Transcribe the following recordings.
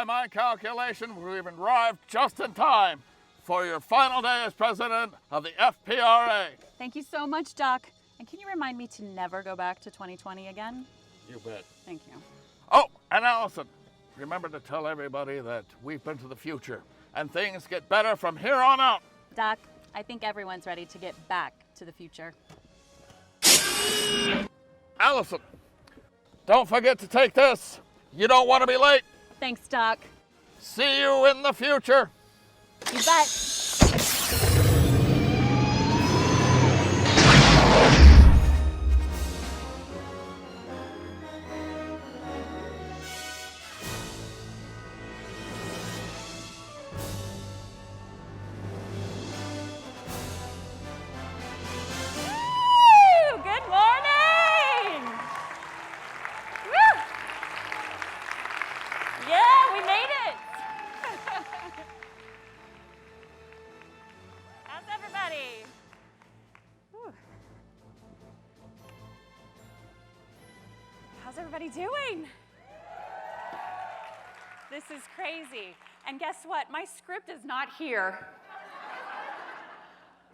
by my calculation, we've arrived just in time for your final day as president of the FPRA. Thank you so much, Doc. And can you remind me to never go back to 2020 again? You bet. Thank you. Oh, and Allison, remember to tell everybody that we've been to the future and things get better from here on out. Doc, I think everyone's ready to get back to the future. Allison, don't forget to take this. You don't want to be late. Thanks, Doc. See you in the future. You bet. How's everybody doing? This is crazy. And guess what? My script is not here.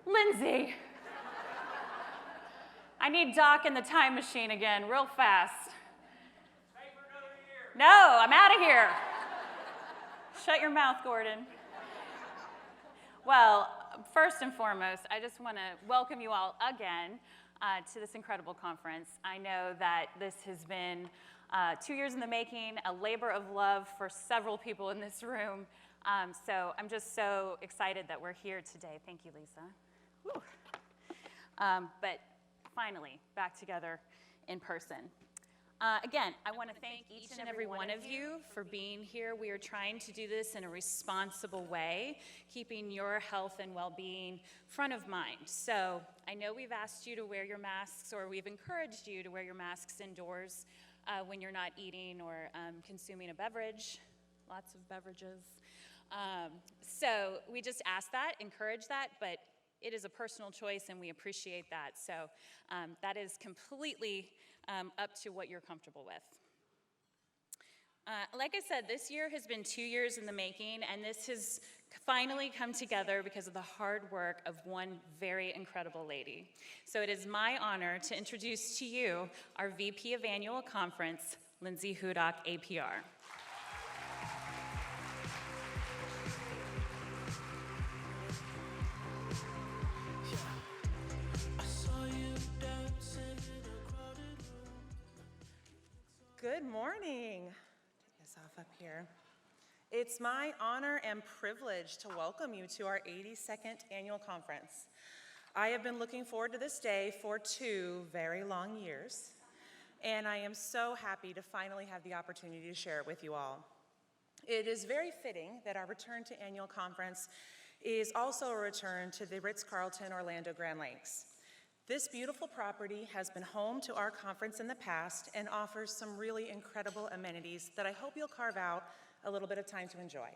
Lindsay. I need Doc in the time machine again, real fast. Stay for another year. No, I'm out of here. Shut your mouth, Gordon. Well, first and foremost, I just want to welcome you all again to this incredible conference. I know that this has been 2 years in the making, a labor of love for several people in this room. So I'm just so excited that we're here today. Thank you, Lisa. But finally, back together in person. Again, I want to thank each and every one of you for being here. We are trying to do this in a responsible way, keeping your health and well-being front of mind. So I know we've asked you to wear your masks, or we've encouraged you to wear your masks indoors when you're not eating or consuming a beverage, lots of beverages. So we just ask that, encourage that, but it is a personal choice and we appreciate that. So that is completely up to what you're comfortable with. Like I said, this year has been 2 years in the making, and this has finally come together because of the hard work of one very incredible lady. So it is my honor to introduce to you our VP of Annual Conference, Lindsay Hudock, APR. Good morning. Take this off up here. It's my honor and privilege to welcome you to our 82nd annual conference. I have been looking forward to this day for 2 very long years, and I am so happy to finally have the opportunity to share it with you all. It is very fitting that our return to annual conference is also a return to the Ritz-Carlton Orlando Grand Lakes. This beautiful property has been home to our conference in the past and offers some really incredible amenities that I hope you'll carve out a little bit of time to enjoy.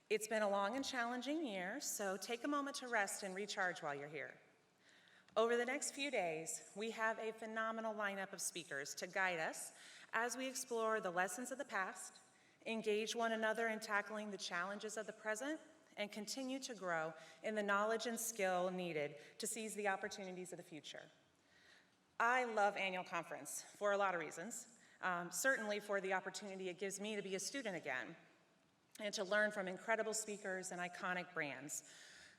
It's been a long and challenging year, so take a moment to rest and recharge while you're here. Over the next few days, we have a phenomenal lineup of speakers to guide us as we explore the lessons of the past, engage one another in tackling the challenges of the present, and continue to grow in the knowledge and skill needed to seize the opportunities of the future. I love annual conference for a lot of reasons, certainly for the opportunity it gives me to be a student again and to learn from incredible speakers and iconic brands.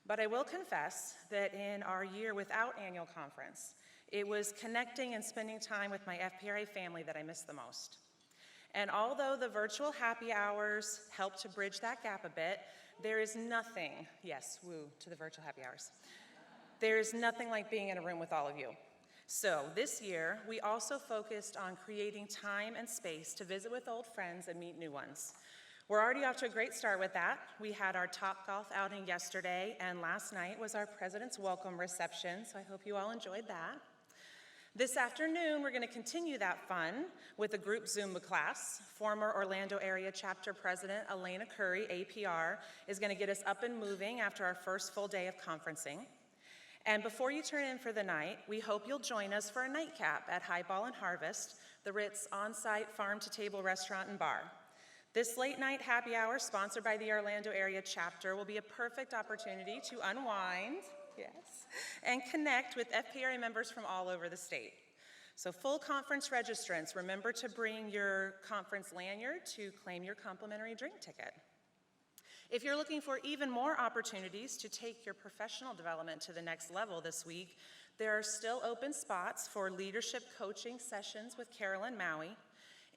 But I will confess that in our year without annual conference, it was connecting and spending time with my FPRA family that I missed the most. And although the virtual happy hours helped to bridge that gap a bit, there is nothing, yes, woo to the virtual happy hours. There is nothing like being in a room with all of you. So this year, we also focused on creating time and space to visit with old friends and meet new ones. We're already off to a great start with that. We had our Top Golf outing yesterday, and last night was our President's Welcome reception, so I hope you all enjoyed that. This afternoon, we're going to continue that fun with a group Zumba class. Former Orlando area chapter president Elena Curry, APR, is going to get us up and moving after our first full day of conferencing. And before you turn in for the night, we hope you'll join us for a nightcap at Highball and Harvest, the Ritz on-site farm-to-table restaurant and bar. This late night happy hour, sponsored by the Orlando area chapter, will be a perfect opportunity to unwind, yes, and connect with FPRA members from all over the state. So full conference registrants, remember to bring your conference lanyard to claim your complimentary drink ticket. If you're looking for even more opportunities to take your professional development to the next level this week, there are still open spots for leadership coaching sessions with Carolyn Maui.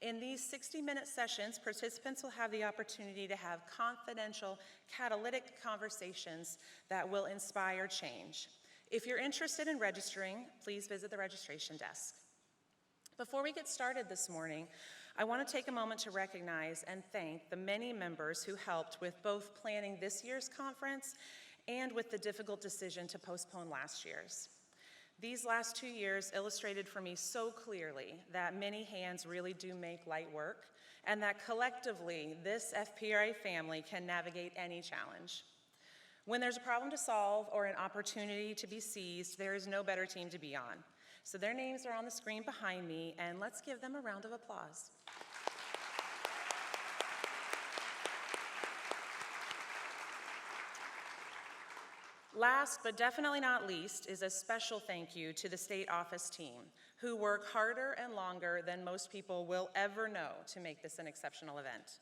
In these 60-minute sessions, participants will have the opportunity to have confidential, catalytic conversations that will inspire change. If you're interested in registering, please visit the registration desk. Before we get started this morning, I want to take a moment to recognize and thank the many members who helped with both planning this year's conference and with the difficult decision to postpone last year's. These last 2 years illustrated for me so clearly that many hands really do make light work, and that collectively, this FPRA family can navigate any challenge. When there's a problem to solve or an opportunity to be seized, there is no better team to be on. So their names are on the screen behind me, and let's give them a round of applause. Last but definitely not least is a special thank you to the state office team, who work harder and longer than most people will ever know to make this an exceptional event.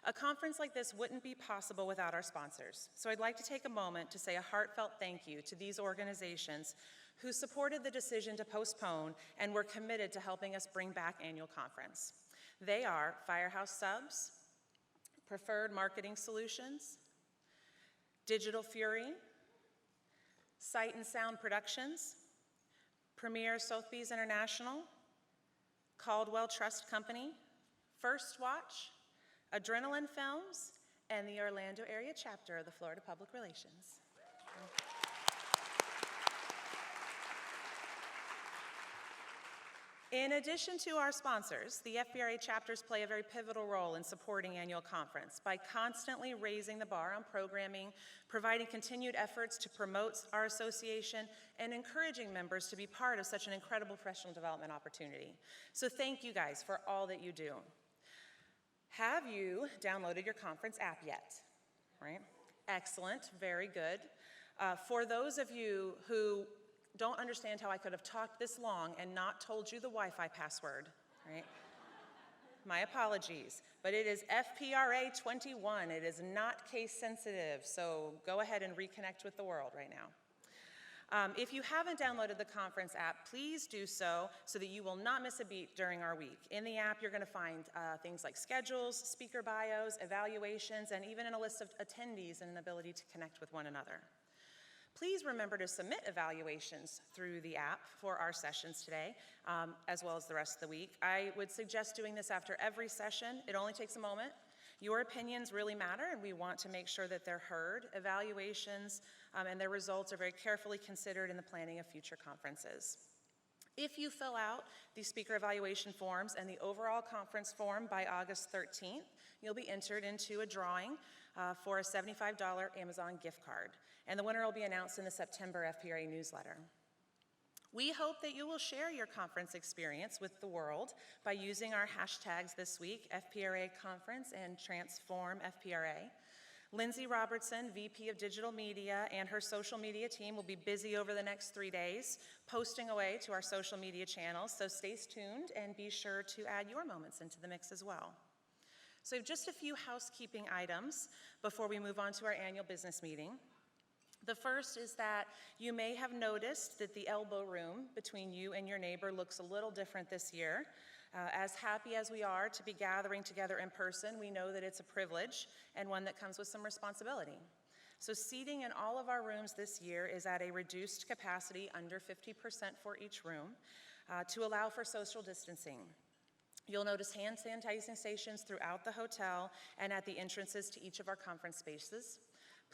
A conference like this wouldn't be possible without our sponsors, so I'd like to take a moment to say a heartfelt thank you to these organizations who supported the decision to postpone and were committed to helping us bring back annual conference. They are Firehouse Subs, Preferred Marketing Solutions, Digital Fury, Sight and Sound Productions, Premier Sotheby's International, Caldwell Trust Company, First Watch, Adrenaline Films, and the Orlando area chapter of the Florida Public Relations. In addition to our sponsors, the FPRA chapters play a very pivotal role in supporting annual conference by constantly raising the bar on programming, providing continued efforts to promote our association, and encouraging members to be part of such an incredible professional development opportunity. So thank you guys for all that you do. Have you downloaded your conference app yet? Right? Excellent, very good. For those of you who don't understand how I could have talked this long and not told you the Wi-Fi password, right? My apologies, but it is FPRA 21. It is not case sensitive, so go ahead and reconnect with the world right now. If you haven't downloaded the conference app, please do so that you will not miss a beat during our week. In the app, you're gonna find things like schedules, speaker bios, evaluations, and even a list of attendees and an ability to connect with one another. Please remember to submit evaluations through the app for our sessions today, as well as the rest of the week. I would suggest doing this after every session. It only takes a moment. Your opinions really matter, and we want to make sure that they're heard. Evaluations and their results are very carefully considered in the planning of future conferences. If you fill out the speaker evaluation forms and the overall conference form by August 13th, you'll be entered into a drawing for a $75 Amazon gift card. And the winner will be announced in the September FPRA newsletter. We hope that you will share your conference experience with the world by using our hashtags this week, FPRA Conference and Transform FPRA. Lindsay Robertson, VP of Digital Media, and her social media team will be busy over the next 3 days, posting away to our social media channels, so stay tuned and be sure to add your moments into the mix as well. So just a few housekeeping items before we move on to our annual business meeting. The first is that you may have noticed that the elbow room between you and your neighbor looks a little different this year. As happy as we are to be gathering together in person, we know that it's a privilege and one that comes with some responsibility. So seating in all of our rooms this year is at a reduced capacity, under 50% for each room, to allow for social distancing. You'll notice hand sanitizing stations throughout the hotel and at the entrances to each of our conference spaces.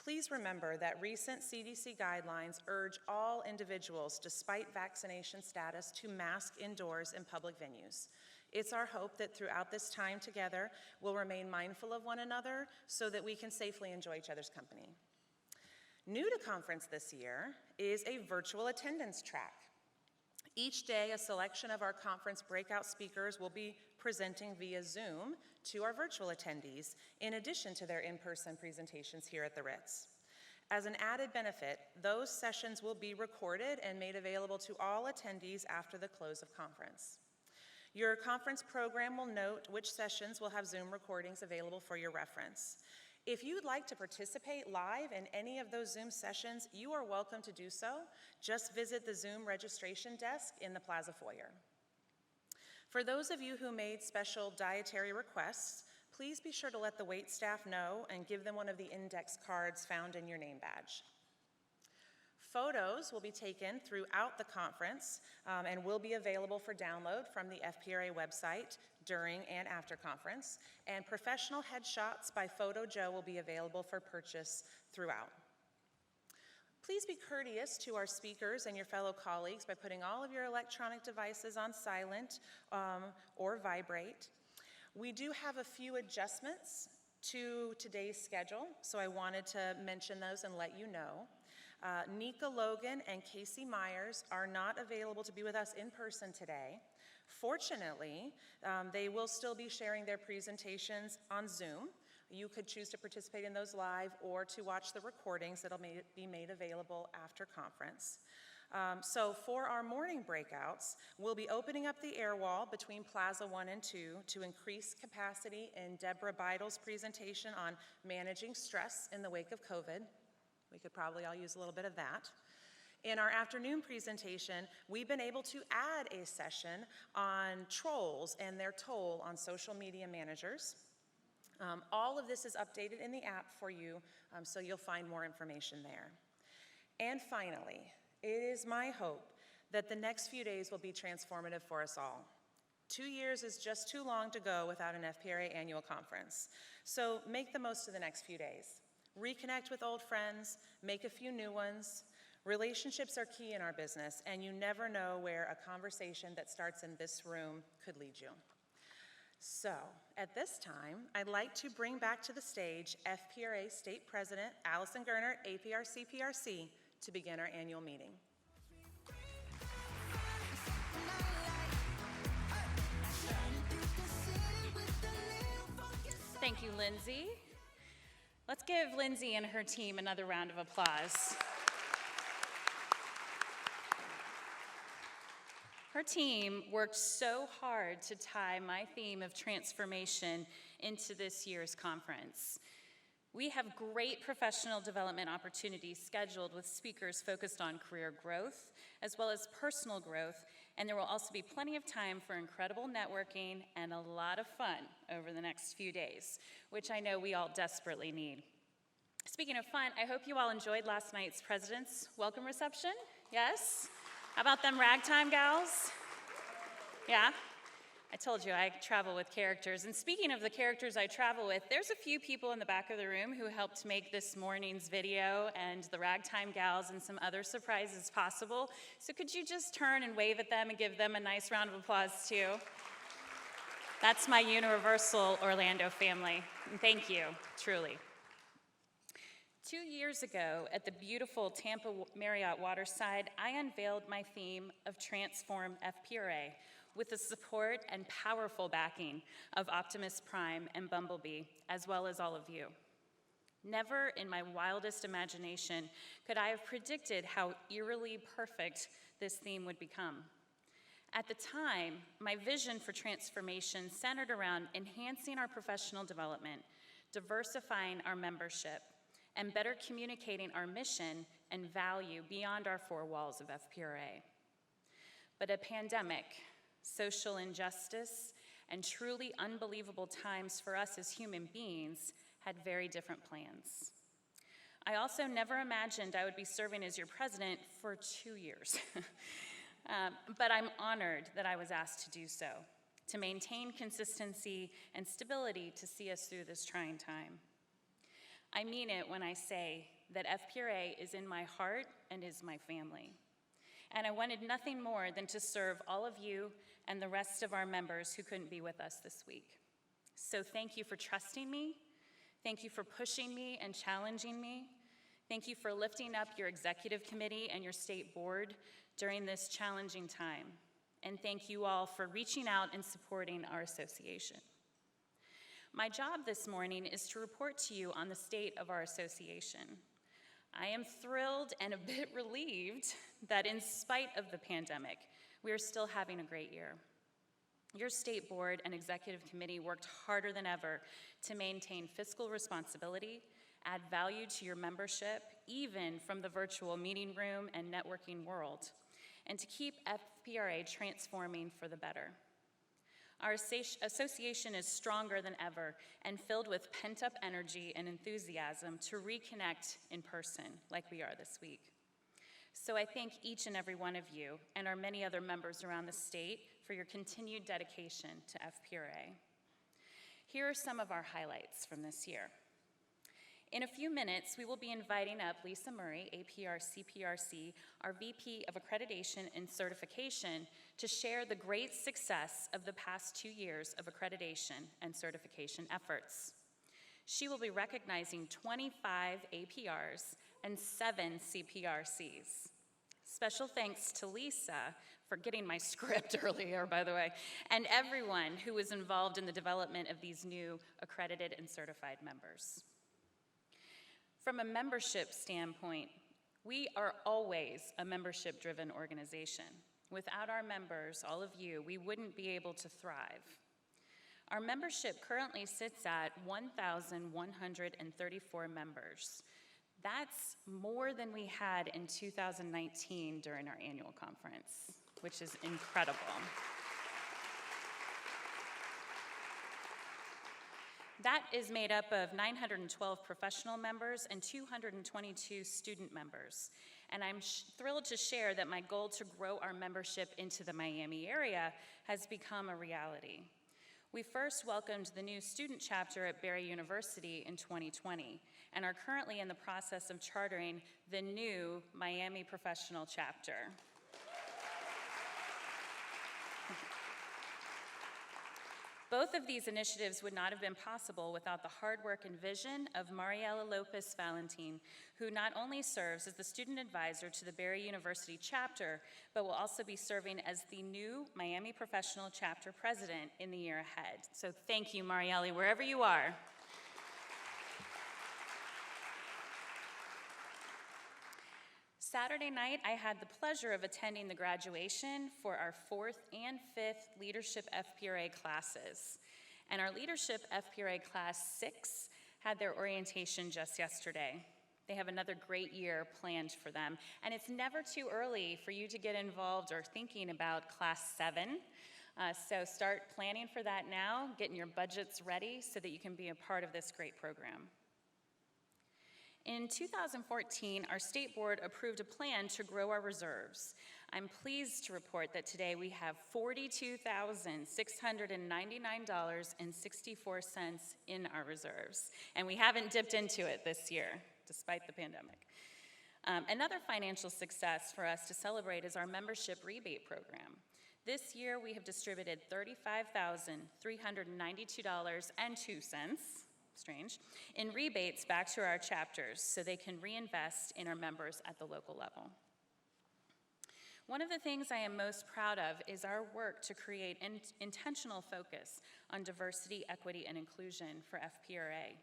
Please remember that recent CDC guidelines urge all individuals, despite vaccination status, to mask indoors in public venues. It's our hope that throughout this time together, we'll remain mindful of one another so that we can safely enjoy each other's company. New to conference this year is a virtual attendance track. Each day, a selection of our conference breakout speakers will be presenting via Zoom to our virtual attendees, in addition to their in-person presentations here at the Ritz. As an added benefit, those sessions will be recorded and made available to all attendees after the close of conference. Your conference program will note which sessions will have Zoom recordings available for your reference. If you'd like to participate live in any of those Zoom sessions, you are welcome to do so. Just visit the Zoom registration desk in the Plaza foyer. For those of you who made special dietary requests, please be sure to let the wait staff know and give them one of the index cards found in your name badge. Photos will be taken throughout the conference and will be available for download from the FPRA website during and after conference, and professional headshots by Photo Joe will be available for purchase throughout. Please be courteous to our speakers and your fellow colleagues by putting all of your electronic devices on silent or vibrate. We do have a few adjustments to today's schedule, so I wanted to mention those and let you know. Nika Logan and Casey Myers are not available to be with us in person today. Fortunately, they will still be sharing their presentations on Zoom. You could choose to participate in those live or to watch the recordings that'll be made available after conference. So for our morning breakouts, we'll be opening up the air wall between Plaza 1 and 2 to increase capacity in Deborah Beidel's presentation on managing stress in the wake of COVID. We could probably all use a little bit of that. In our afternoon presentation, we've been able to add a session on trolls and their toll on social media managers. All of this is updated in the app for you, so you'll find more information there. And finally, it is my hope that the next few days will be transformative for us all. 2 years is just too long to go without an FPRA annual conference, so make the most of the next few days. Reconnect with old friends, make a few new ones. Relationships are key in our business, and you never know where a conversation that starts in this room could lead you. So, at this time, I'd like to bring back to the stage FPRA State President Allison Gerner, APRC-PRC, to begin our annual meeting. Thank you, Lindsay. Let's give Lindsay and her team another round of applause. Her team worked so hard to tie my theme of transformation into this year's conference. We have great professional development opportunities scheduled with speakers focused on career growth as well as personal growth, and there will also be plenty of time for incredible networking and a lot of fun over the next few days, which I know we all desperately need. Speaking of fun, I hope you all enjoyed last night's President's Welcome Reception. Yes? How about them ragtime gals? Yeah? I told you I travel with characters. And speaking of the characters I travel with, there's a few people in the back of the room who helped make this morning's video and the ragtime gals and some other surprises possible. So could you just turn and wave at them and give them a nice round of applause too? That's my universal Orlando family. And thank you, truly. 2 years ago, at the beautiful Tampa Marriott Waterside, I unveiled my theme of Transform FPRA with the support and powerful backing of Optimus Prime and Bumblebee, as well as all of you. Never in my wildest imagination could I have predicted how eerily perfect this theme would become. At the time, my vision for transformation centered around enhancing our professional development, diversifying our membership, and better communicating our mission and value beyond our four walls of FPRA. But a pandemic, social injustice, and truly unbelievable times for us as human beings had very different plans. I also never imagined I would be serving as your president for 2 years. But I'm honored that I was asked to do so, to maintain consistency and stability to see us through this trying time. I mean it when I say that FPRA is in my heart and is my family. And I wanted nothing more than to serve all of you and the rest of our members who couldn't be with us this week. So thank you for trusting me. Thank you for pushing me and challenging me. Thank you for lifting up your executive committee and your state board during this challenging time. And thank you all for reaching out and supporting our association. My job this morning is to report to you on the state of our association. I am thrilled and a bit relieved that in spite of the pandemic, we are still having a great year. Your state board and executive committee worked harder than ever to maintain fiscal responsibility, add value to your membership, even from the virtual meeting room and networking world, and to keep FPRA transforming for the better. Our association is stronger than ever and filled with pent-up energy and enthusiasm to reconnect in person like we are this week. So I thank each and every one of you and our many other members around the state for your continued dedication to FPRA. Here are some of our highlights from this year. In a few minutes, we will be inviting up Lisa Murray, APR CPRC, our VP of Accreditation and Certification, to share the great success of the past 2 years of accreditation and certification efforts. She will be recognizing 25 APRs and 7 CPRCs. Special thanks to Lisa for getting my script earlier, by the way, and everyone who was involved in the development of these new accredited and certified members. From a membership standpoint, we are always a membership-driven organization. Without our members, all of you, we wouldn't be able to thrive. Our membership currently sits at 1,134 members. That's more than we had in 2019 during our annual conference, which is incredible. That is made up of 912 professional members and 222 student members. And I'm thrilled to share that my goal to grow our membership into the Miami area has become a reality. We first welcomed the new student chapter at Barry University in 2020 and are currently in the process of chartering the new Miami Professional chapter. Both of these initiatives would not have been possible without the hard work and vision of Mariela Lopez Valentin, who not only serves as the student advisor to the Barry University chapter, but will also be serving as the new Miami Professional chapter president in the year ahead. So thank you, Mariela, wherever you are. Saturday night, I had the pleasure of attending the graduation for our 4th and 5th Leadership FPRA classes. And our Leadership FPRA Class 6 had their orientation just yesterday. They have another great year planned for them. And it's never too early for you to get involved or thinking about Class 7. So start planning for that now, getting your budgets ready so that you can be a part of this great program. In 2014, our state board approved a plan to grow our reserves. I'm pleased to report that today we have $42,699.64 in our reserves, and we haven't dipped into it this year, despite the pandemic. Another financial success for us to celebrate is our membership rebate program. This year, we have distributed $35,392.02, strange, in rebates back to our chapters so they can reinvest in our members at the local level. One of the things I am most proud of is our work to create an intentional focus on diversity, equity, and inclusion for FPRA.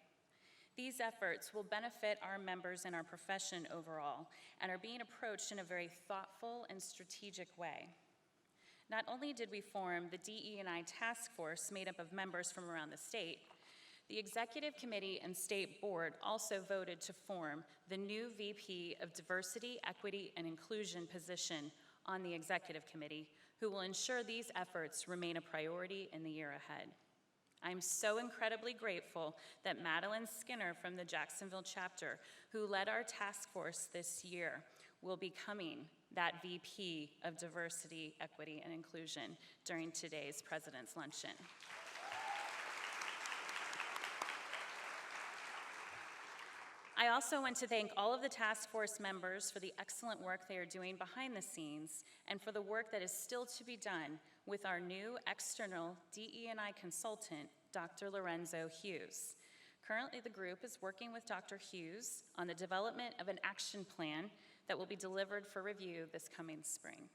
These efforts will benefit our members and our profession overall and are being approached in a very thoughtful and strategic way. Not only did we form the DE&I task force made up of members from around the state, the Executive Committee and State Board also voted to form the new VP of Diversity, Equity, and Inclusion position on the Executive Committee, who will ensure these efforts remain a priority in the year ahead. I'm so incredibly grateful that Madeline Skinner from the Jacksonville chapter, who led our task force this year, will be becoming that VP of Diversity, Equity, and Inclusion during today's President's Luncheon. I also want to thank all of the task force members for the excellent work they are doing behind the scenes and for the work that is still to be done with our new external DE&I consultant, Dr. Lorenzo Hughes. Currently, the group is working with Dr. Hughes on the development of an action plan that will be delivered for review this coming spring.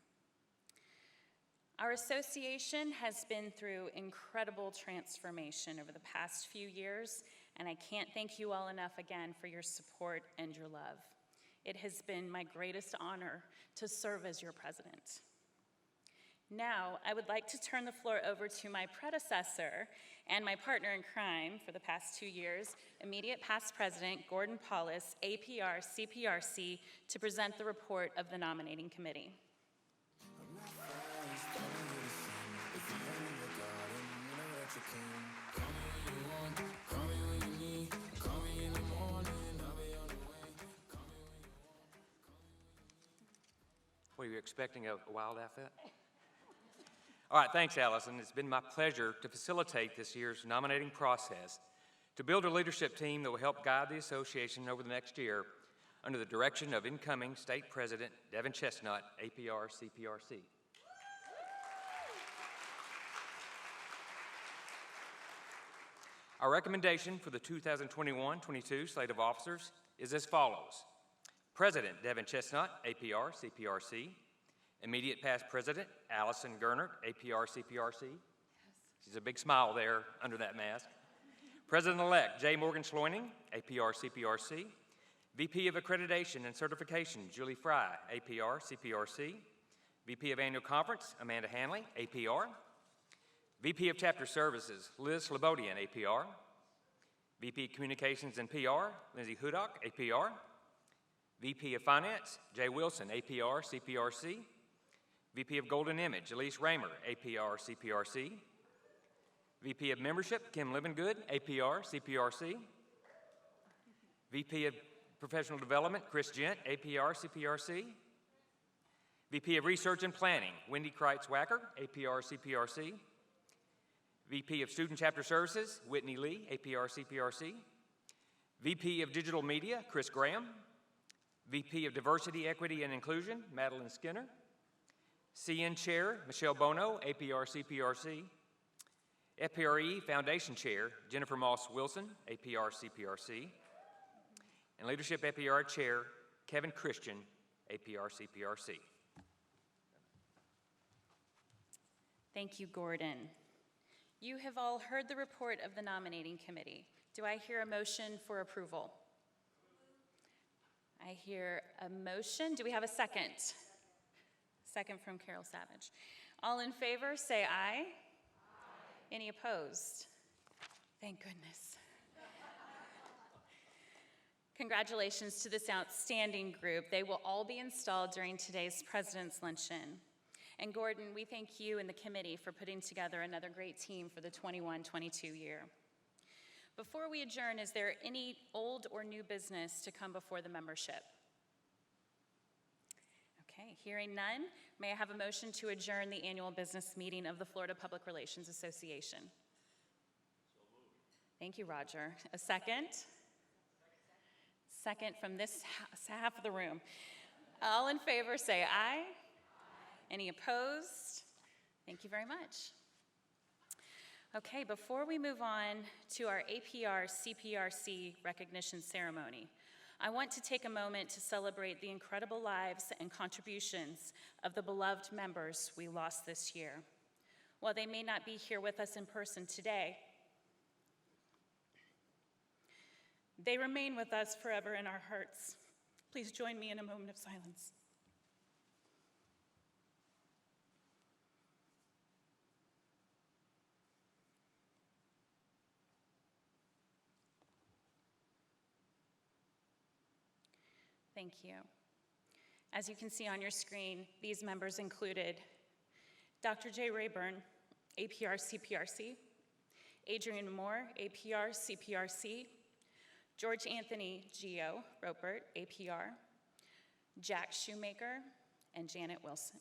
Our association has been through incredible transformation over the past few years, and I can't thank you all enough again for your support and your love. It has been my greatest honor to serve as your president. Now, I would like to turn the floor over to my predecessor and my partner in crime for the past 2 years, immediate past president Gordon Paulus, APR CPRC, to present the report of the nominating committee. What, are you expecting a wild outfit? All right, thanks, Allison. It's been my pleasure to facilitate this year's nominating process to build a leadership team that will help guide the association over the next year under the direction of incoming State President Devin Chestnut, APR CPRC. Our recommendation for the 2021-22 slate of officers is as follows. President Devin Chestnut, APR CPRC. Immediate past president Allison Gernert, APR CPRC. Yes. She's a big smile there under that mask. President-elect J. Morgan Schloining, APR CPRC. VP of Accreditation and Certification Julie Fry, APR CPRC. VP of Annual Conference Amanda Hanley, APR. VP of Chapter Services Liz Slobodian, APR. VP Communications and PR Lindsay Hudock, APR. VP of Finance Jay Wilson, APR CPRC. VP of Golden Image Elise Raymer, APR CPRC. VP of Membership Kim Livengood, APR CPRC. VP of Professional Development Chris Gent, APR CPRC. VP of Research and Planning Wendy Kreitz-Wacker, APR CPRC. VP of Student Chapter Services Whitney Lee, APR CPRC. VP of Digital Media Chris Graham. VP of Diversity, Equity, and Inclusion Madeline Skinner. CN Chair Michelle Bono, APR CPRC. FPRA Foundation Chair Jennifer Moss Wilson, APR CPRC. And Leadership FPRA Chair Kevin Christian, APR CPRC. Thank you, Gordon. You have all heard the report of the nominating committee. Do I hear a motion for approval? I hear a motion. Do we have a second? Second from Carol Savage. All in favor, say aye. Aye. Any opposed? Thank goodness. Congratulations to this outstanding group. They will all be installed during today's President's Luncheon. And Gordon, we thank you and the committee for putting together another great team for the 21-22 year. Before we adjourn, is there any old or new business to come before the membership? Okay, hearing none, may I have a motion to adjourn the annual business meeting of the Florida Public Relations Association? So moved. Thank you, Roger. A second? Second from this half of the room. All in favor say aye. Aye. Any opposed? Thank you very much. Okay, before we move on to our APR CPRC recognition ceremony, I want to take a moment to celebrate the incredible lives and contributions of the beloved members we lost this year. While they may not be here with us in person today, they remain with us forever in our hearts. Please join me in a moment of silence. Thank you. As you can see on your screen, these members included Dr. Jay Rayburn, APR CPRC, Adrian Moore, APR CPRC, George Anthony Gio Ropert, APR, Jack Shoemaker, and Janet Wilson.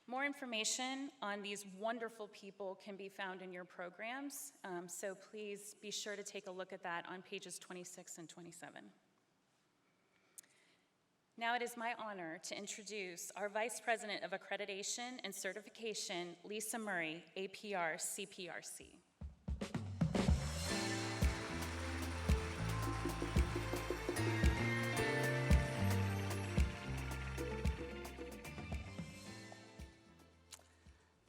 More information on these wonderful people can be found in your programs, so please be sure to take a look at that on pages 26 and 27. Now it is my honor to introduce our Vice President of Accreditation and Certification, Lisa Murray, APR CPRC.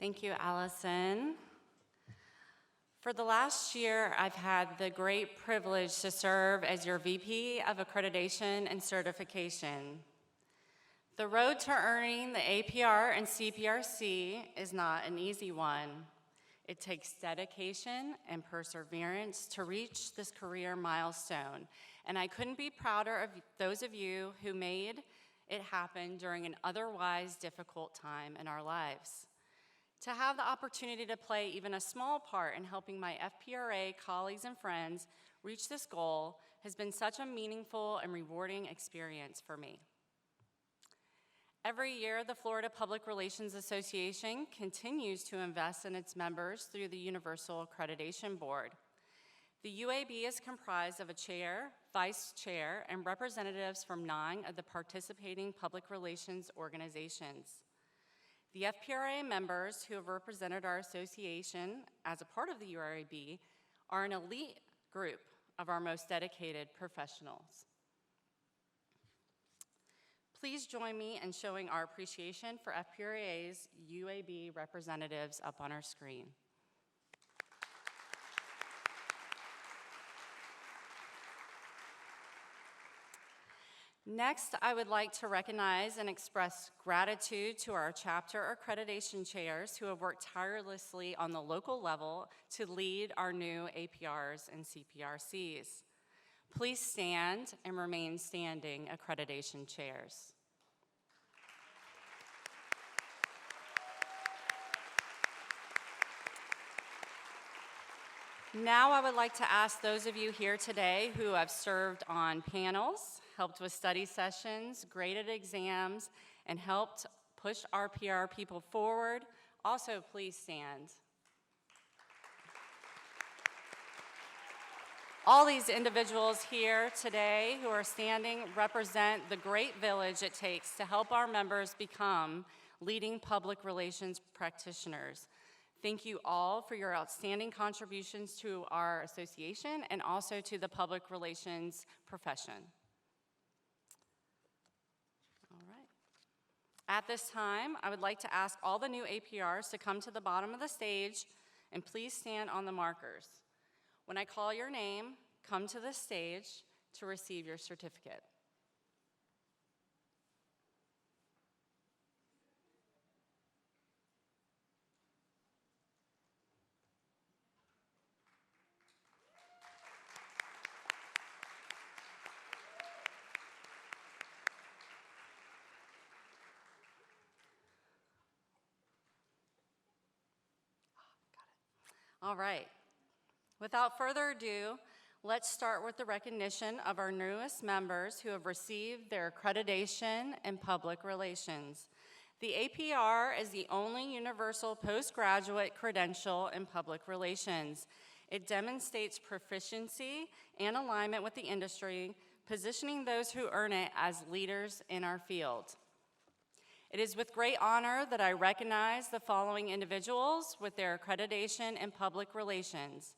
Thank you, Allison. For the last year, I've had the great privilege to serve as your VP of Accreditation and Certification. The road to earning the APR and CPRC is not an easy one. It takes dedication and perseverance to reach this career milestone, and I couldn't be prouder of those of you who made it happen during an otherwise difficult time in our lives. To have the opportunity to play even a small part in helping my FPRA colleagues and friends reach this goal has been such a meaningful and rewarding experience for me. Every year, the Florida Public Relations Association continues to invest in its members through the Universal Accreditation Board. The UAB is comprised of a chair, vice chair, and representatives from 9 of the participating public relations organizations. The FPRA members who have represented our association as a part of the UAB are an elite group of our most dedicated professionals. Please join me in showing our appreciation for FPRA's UAB representatives up on our screen. Next, I would like to recognize and express gratitude to our chapter accreditation chairs who have worked tirelessly on the local level to lead our new APRs and CPRCs. Please stand and remain standing, accreditation chairs. Now I would like to ask those of you here today who have served on panels, helped with study sessions, graded exams, and helped push our PR people forward. Also, please stand. All these individuals here today who are standing represent the great village it takes to help our members become leading public relations practitioners. Thank you all for your outstanding contributions to our association and also to the public relations profession. At this time, I would like to ask all the new APRs to come to the bottom of the stage and please stand on the markers. When I call your name, come to the stage to receive your certificate. All right. Without further ado, let's start with the recognition of our newest members who have received their accreditation in public relations. The APR is the only universal postgraduate credential in public relations. It demonstrates proficiency and alignment with the industry, positioning those who earn it as leaders in our field. It is with great honor that I recognize the following individuals with their accreditation in public relations.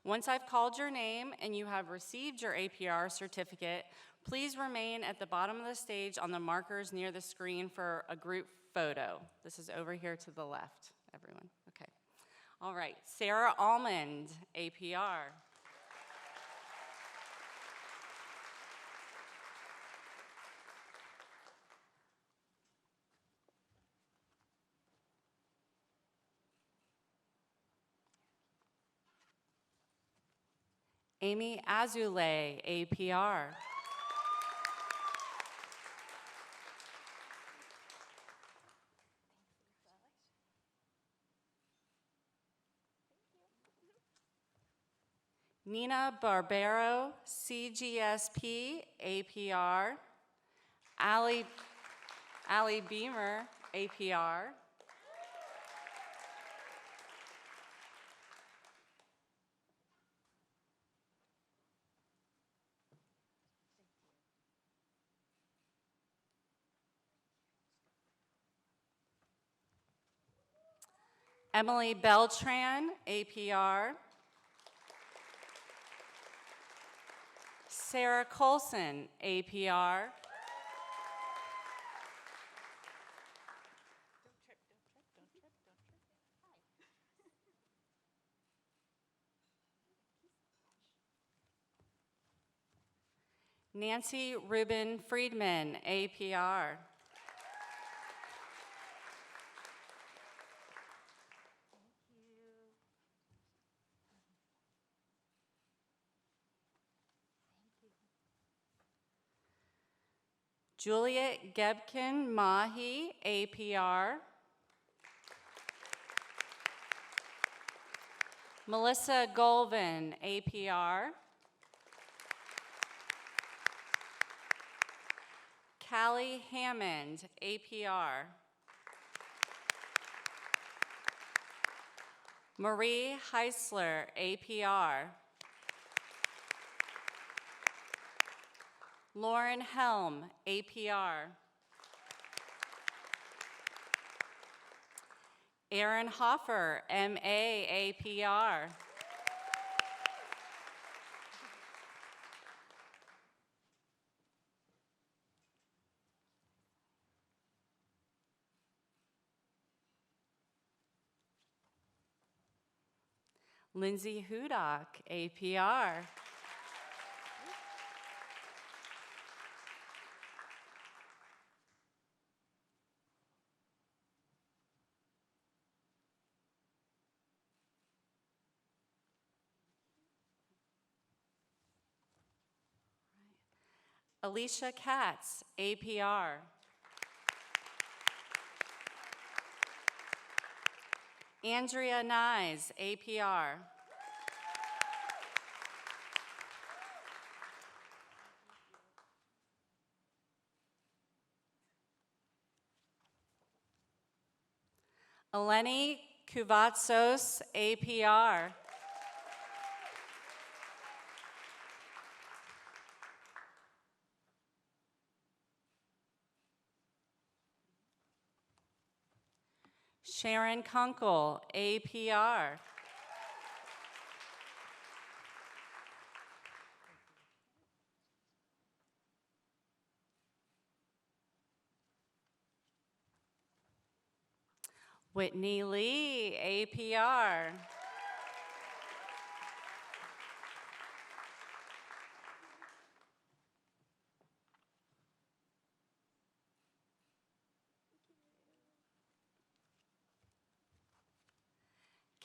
Once I've called your name and you have received your APR certificate, please remain at the bottom of the stage on the markers near the screen for a group photo. This is over here to the left, everyone. Okay. All right, Sarah Almond, APR. Amy Azule, APR. Nina Barbero, CGSP, APR. Ali Beamer, APR. Emily Beltran, APR. Sarah Colson, APR. Nancy Rubin Friedman, APR. Juliet Gebkin Mahi, APR. Melissa Golvin, APR. Callie Hammond, APR. Marie Heisler, APR. Lauren Helm, APR. Aaron Hoffer, MA, APR. Lindsay Hudak, APR. Alicia Katz, APR. Andrea Nyes, APR. Eleni Kuvatsos, APR. Sharon Kunkel, APR. Whitney Lee, APR.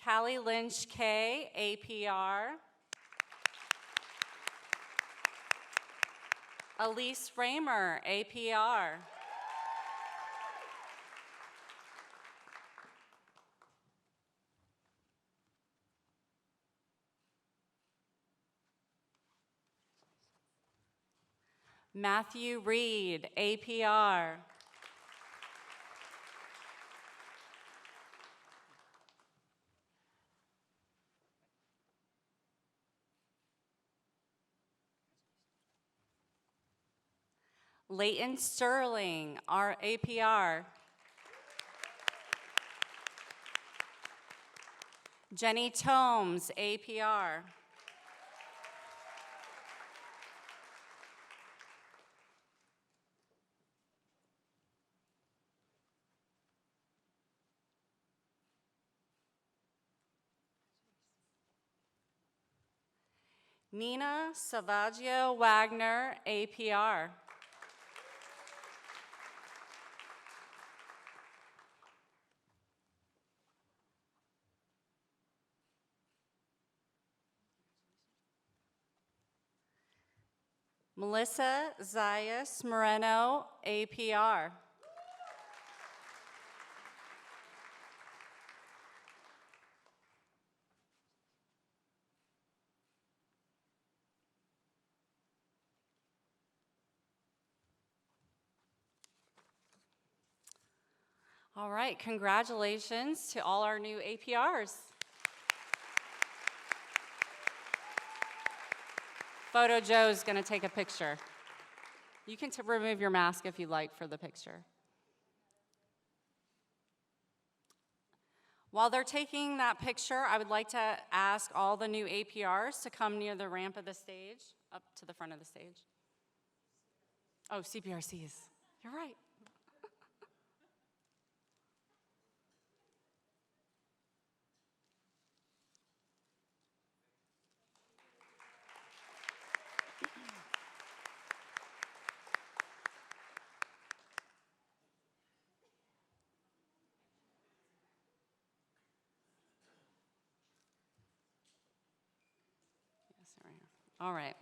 Callie Lynch K, APR. Elise Raymer, APR. Matthew Reed, APR. Leighton Sterling, our APR. Jenny Tomes, APR. Nina Savaggio Wagner, APR. Melissa Zayas Moreno, APR. All right, congratulations to all our new APRs. Photo Joe's gonna take a picture. You can remove your mask if you like for the picture. While they're taking that picture, I would like to ask all the new APRs to come near the ramp of the stage, up to the front of the stage. Oh, CPRCs, you're right. All right.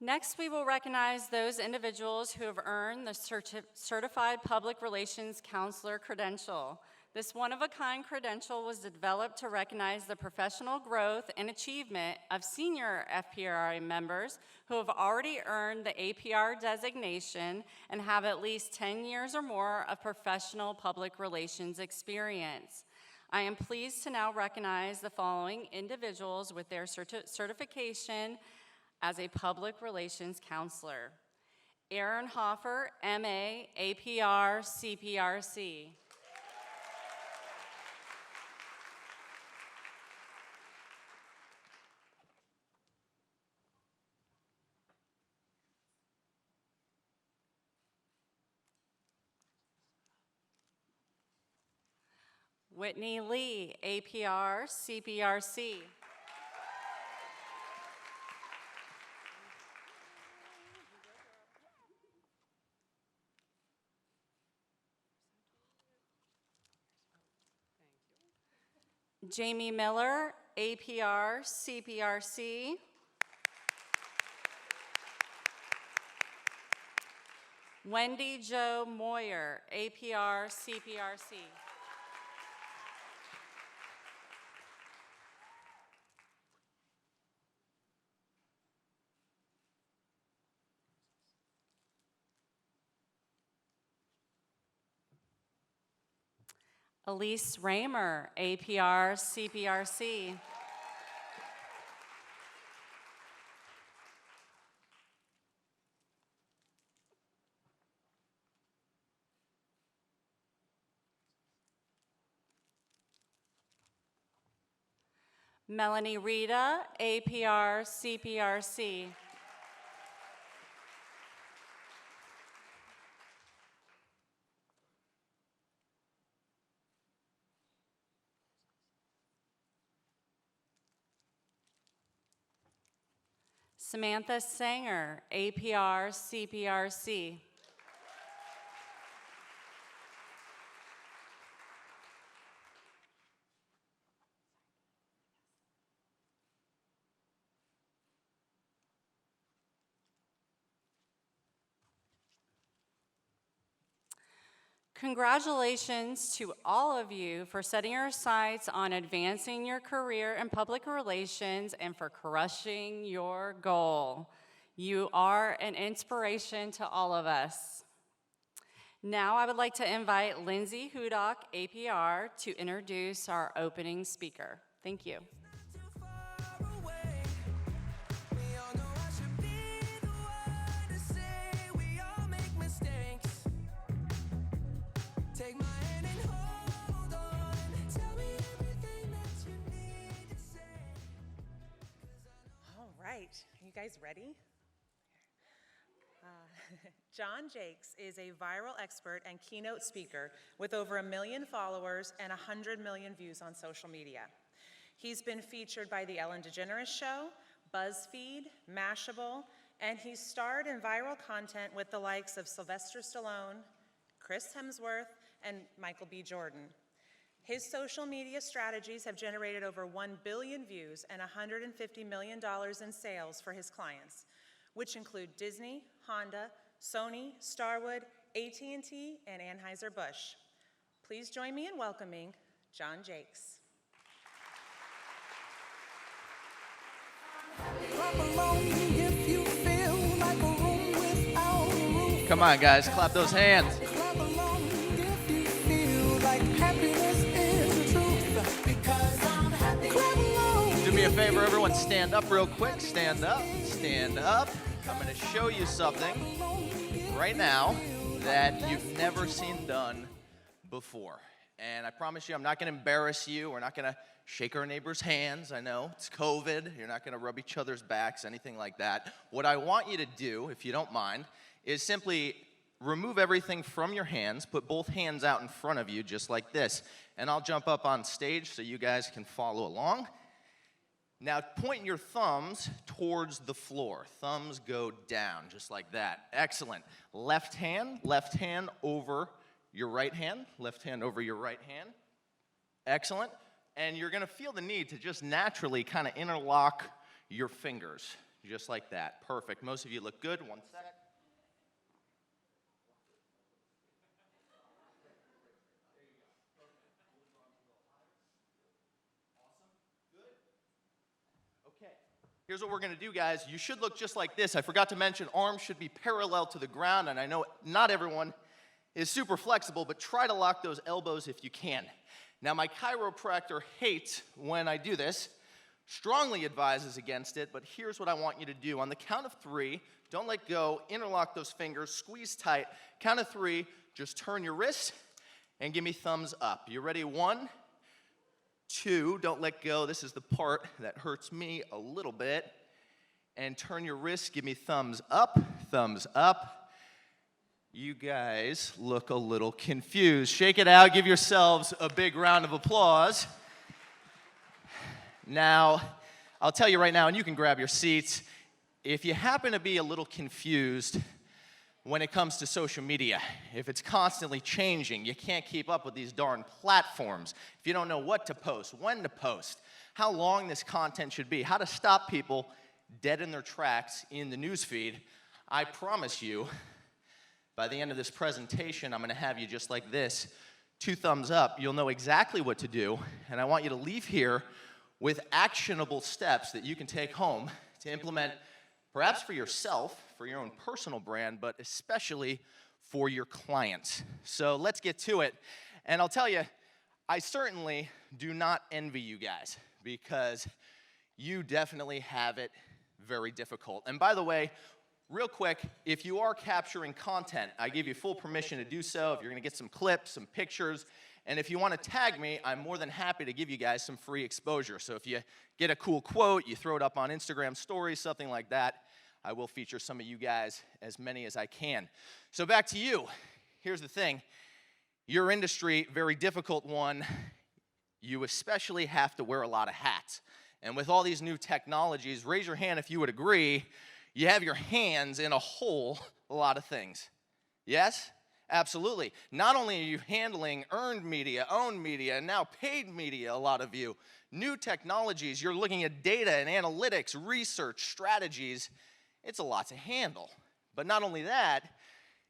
Next, we will recognize those individuals who have earned the Certified Public Relations Counselor credential. This one-of-a-kind credential was developed to recognize the professional growth and achievement of senior FPRA members who have already earned the APR designation and have at least 10 years or more of professional public relations experience. I am pleased to now recognize the following individuals with their certification as a public relations counselor. Aaron Hoffer, MA, APR, CPRC. Whitney Lee, APR, CPRC. Jamie Miller, APR, CPRC. Wendy Jo Moyer, APR, CPRC. Elise Raymer, APR, CPRC. Melanie Rita, APR, CPRC. Samantha Sanger, APR, CPRC. Congratulations to all of you for setting your sights on advancing your career in public relations and for crushing your goal. You are an inspiration to all of us. Now I would like to invite Lindsay Hudock, APR, to introduce our opening speaker. Thank you. Right, are you guys ready? John Jakes is a viral expert and keynote speaker with over 1 million followers and 100 million views on social media. He's been featured by The Ellen DeGeneres Show, BuzzFeed, Mashable, and he's starred in viral content with the likes of Sylvester Stallone, Chris Hemsworth, and Michael B. Jordan. His social media strategies have generated over 1 billion views and $150 million in sales for his clients, which include Disney, Honda, Sony, Starwood, AT&T, and Anheuser-Busch. Please join me in welcoming John Jakes. Come on, guys, clap those hands. Do me a favor, everyone, stand up real quick. Stand up, stand up. I'm going to show you something right now that you've never seen done before. And I promise you, I'm not going to embarrass you. We're not going to shake our neighbors' hands. I know it's COVID. You're not going to rub each other's backs, anything like that. What I want you to do, if you don't mind, is simply remove everything from your hands, put both hands out in front of you just like this. And I'll jump up on stage so you guys can follow along. Now point your thumbs towards the floor. Thumbs go down just like that. Excellent. Left hand over your right hand. Left hand over your right hand. Excellent. And you're going to feel the need to just naturally kind of interlock your fingers, just like that. Perfect. Most of you look good. One sec. Okay. Here's what we're going to do, guys. You should look just like this. I forgot to mention arms should be parallel to the ground, and I know not everyone is super flexible, but try to lock those elbows if you can. Now, my chiropractor hates when I do this, strongly advises against it, but here's what I want you to do. On the count of 3, don't let go, interlock those fingers, squeeze tight. Count of 3, just turn your wrist and give me thumbs up. You ready? 1, 2, don't let go. This is the part that hurts me a little bit. And turn your wrist, give me thumbs up, thumbs up. You guys look a little confused. Shake it out, give yourselves a big round of applause. Now, I'll tell you right now, and you can grab your seats, if you happen to be a little confused when it comes to social media, if it's constantly changing, you can't keep up with these darn platforms, if you don't know what to post, when to post, how long this content should be, how to stop people dead in their tracks in the newsfeed, I promise you, by the end of this presentation, I'm going to have you just like this, 2 thumbs up. You'll know exactly what to do, and I want you to leave here with actionable steps that you can take home to implement, perhaps for yourself, for your own personal brand, but especially for your clients. So let's get to it. And I'll tell you, I certainly do not envy you guys because you definitely have it very difficult. And by the way, real quick, if you are capturing content, I give you full permission to do so. If you're going to get some clips, some pictures, and if you want to tag me, I'm more than happy to give you guys some free exposure. So if you get a cool quote, you throw it up on Instagram stories, something like that, I will feature some of you guys, as many as I can. So back to you. Here's the thing. Your industry, very difficult one. You especially have to wear a lot of hats. And with all these new technologies, raise your hand if you would agree, you have your hands in a whole lot of things. Yes? Absolutely. Not only are you handling earned media, owned media, and now paid media, a lot of you, new technologies, you're looking at data and analytics, research, strategies. It's a lot to handle. But not only that,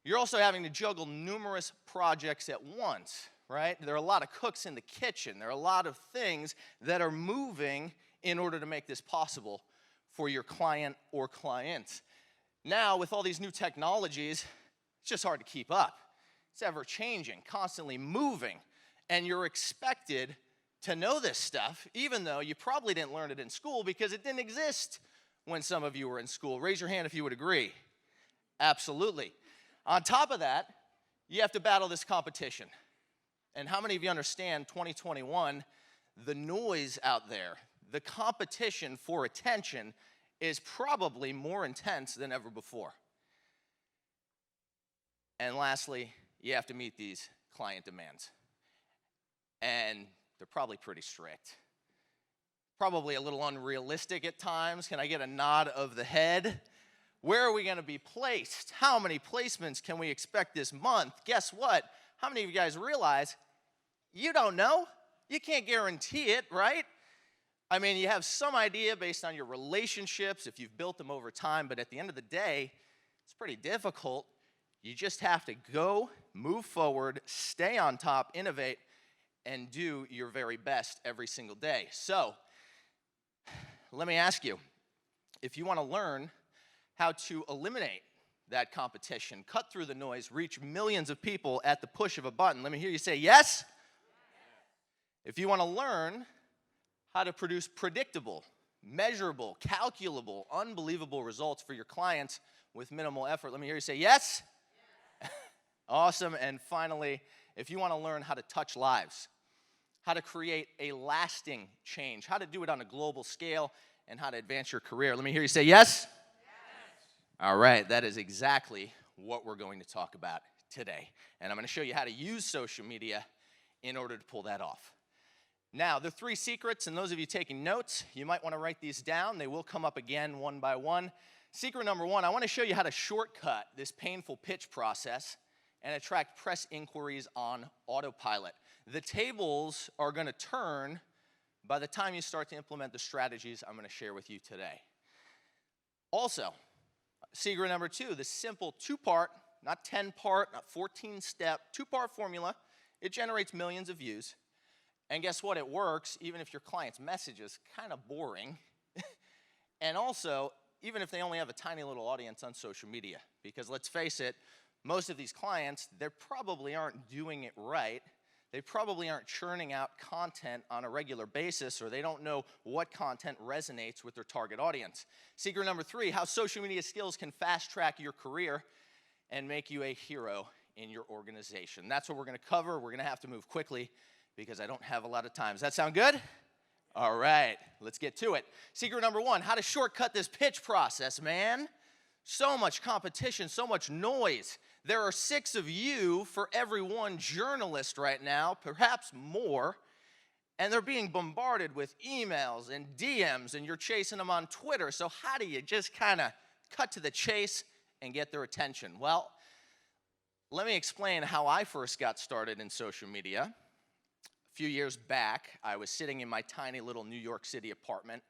you're also having to juggle numerous projects at once, right? There are a lot of cooks in the kitchen. There are a lot of things that are moving in order to make this possible for your client or clients. Now, with all these new technologies, it's just hard to keep up. It's ever-changing, constantly moving, and you're expected to know this stuff, even though you probably didn't learn it in school because it didn't exist when some of you were in school. Raise your hand if you would agree. Absolutely. On top of that, you have to battle this competition. And how many of you understand 2021, the noise out there, the competition for attention is probably more intense than ever before. And lastly, you have to meet these client demands. And they're probably pretty strict. Probably a little unrealistic at times. Can I get a nod of the head? Where are we going to be placed? How many placements can we expect this month? Guess what? How many of you guys realize you don't know? You can't guarantee it, right? I mean, you have some idea based on your relationships, if you've built them over time, but at the end of the day, it's pretty difficult. You just have to go, move forward, stay on top, innovate, and do your very best every single day. So, let me ask you, if you want to learn how to eliminate that competition, cut through the noise, reach millions of people at the push of a button, let me hear you say yes. If you want to learn how to produce predictable, measurable, calculable, unbelievable results for your clients with minimal effort, let me hear you say yes. Awesome. And finally, if you want to learn how to touch lives, how to create a lasting change, how to do it on a global scale, and how to advance your career, let me hear you say yes. All right, that is exactly what we're going to talk about today. And I'm going to show you how to use social media in order to pull that off. Now, the 3 secrets, and those of you taking notes, you might want to write these down. They will come up again one by one. Secret number 1, I want to show you how to shortcut this painful pitch process and attract press inquiries on autopilot. The tables are going to turn by the time you start to implement the strategies I'm going to share with you today. Also, secret number 2, the simple 2-part, not 10-part, not 14-step, 2-part formula. It generates millions of views. And guess what? It works even if your client's message is kind of boring. And also, even if they only have a tiny little audience on social media. Because let's face it, most of these clients, they probably aren't doing it right. They probably aren't churning out content on a regular basis, or they don't know what content resonates with their target audience. Secret number 3, how social media skills can fast-track your career and make you a hero in your organization. That's what we're going to cover. We're going to have to move quickly because I don't have a lot of time. Does that sound good? All right, let's get to it. Secret number 1, how to shortcut this pitch process, man. So much competition, so much noise. There are 6 of you for every 1 journalist right now, perhaps more, and they're being bombarded with emails and DMs, and you're chasing them on Twitter. So how do you just kind of cut to the chase and get their attention? Well, let me explain how I first got started in social media. A few years back, I was sitting in my tiny little New York City apartment,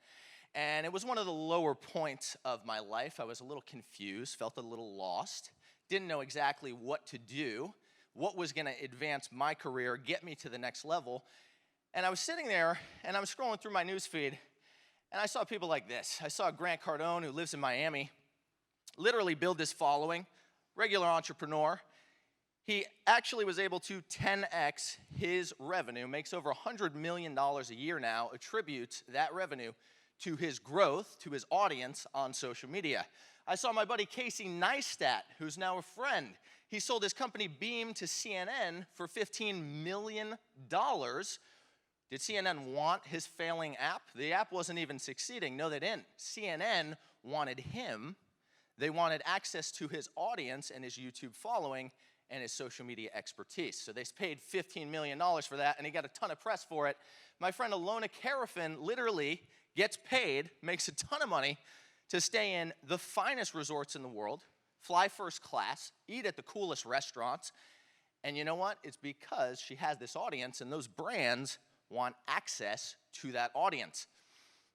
and it was one of the lower points of my life. I was a little confused, felt a little lost, didn't know exactly what to do, what was going to advance my career, get me to the next level. And I was sitting there, and I was scrolling through my newsfeed, and I saw people like this. I saw Grant Cardone, who lives in Miami, literally build this following, regular entrepreneur. He actually was able to 10x his revenue, makes over $100 million a year now, attributes that revenue to his growth, to his audience on social media. I saw my buddy Casey Neistat, who's now a friend. He sold his company Beam to CNN for $15 million. Did CNN want his failing app? The app wasn't even succeeding. No, they didn't. CNN wanted him. They wanted access to his audience and his YouTube following and his social media expertise. So they paid $15 million for that, and he got a ton of press for it. My friend Alona Carafin literally gets paid, makes a ton of money to stay in the finest resorts in the world, fly first class, eat at the coolest restaurants. And you know what? It's because she has this audience, and those brands want access to that audience.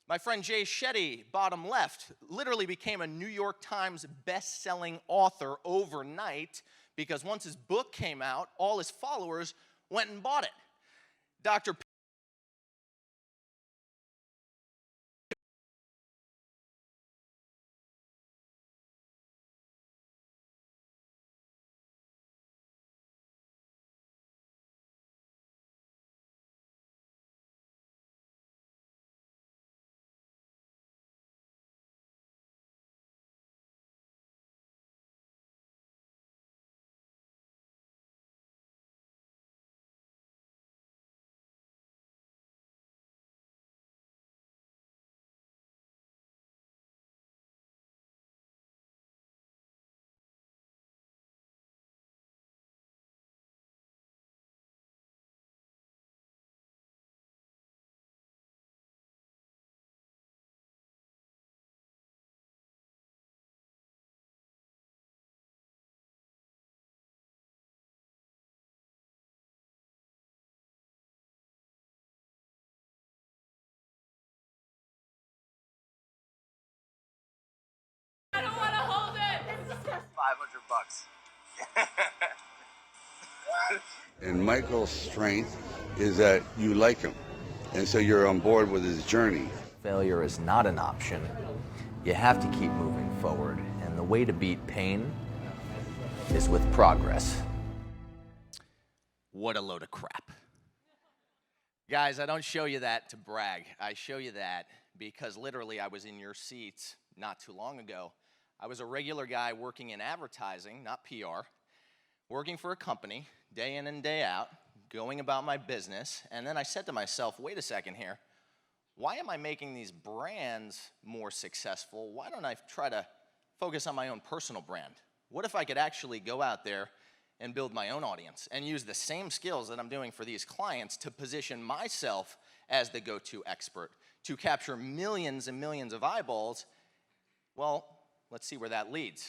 My friend Jay Shetty, bottom left, literally became a New York Times best-selling author overnight because once his book came out, all his followers went and bought it. Dr. I don't want to hold it. $500. And Michael's strength is that you like him, and so you're on board with his journey. Failure is not an option. You have to keep moving forward, and the way to beat pain is with progress. What a load of crap. Guys, I don't show you that to brag. I show you that because literally I was in your seats not too long ago. I was a regular guy working in advertising, not PR, working for a company day in and day out, going about my business, and then I said to myself, wait a second here, why am I making these brands more successful? Why don't I try to focus on my own personal brand? What if I could actually go out there and build my own audience and use the same skills that I'm doing for these clients to position myself as the go-to expert, to capture millions and millions of eyeballs? Well, let's see where that leads.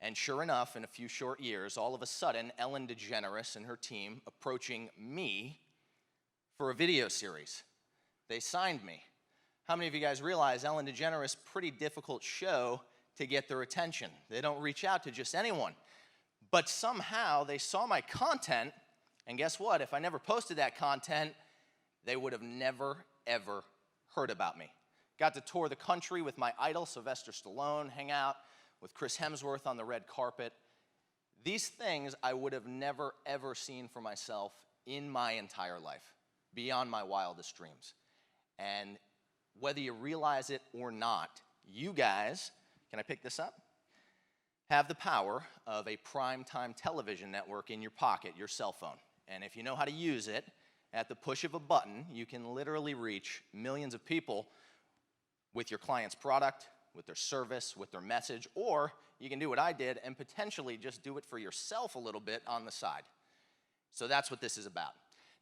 And sure enough, in a few short years, all of a sudden, Ellen DeGeneres and her team approaching me for a video series. They signed me. How many of you guys realize Ellen DeGeneres, pretty difficult show to get their attention? They don't reach out to just anyone. But somehow they saw my content, and guess what? If I never posted that content, they would have never, ever heard about me. Got to tour the country with my idol, Sylvester Stallone, hang out with Chris Hemsworth on the red carpet. These things I would have never, ever seen for myself in my entire life, beyond my wildest dreams. And whether you realize it or not, you guys, can I pick this up? Have the power of a primetime television network in your pocket, your cell phone. And if you know how to use it, at the push of a button, you can literally reach millions of people with your client's product, with their service, with their message, or you can do what I did and potentially just do it for yourself a little bit on the side. So that's what this is about.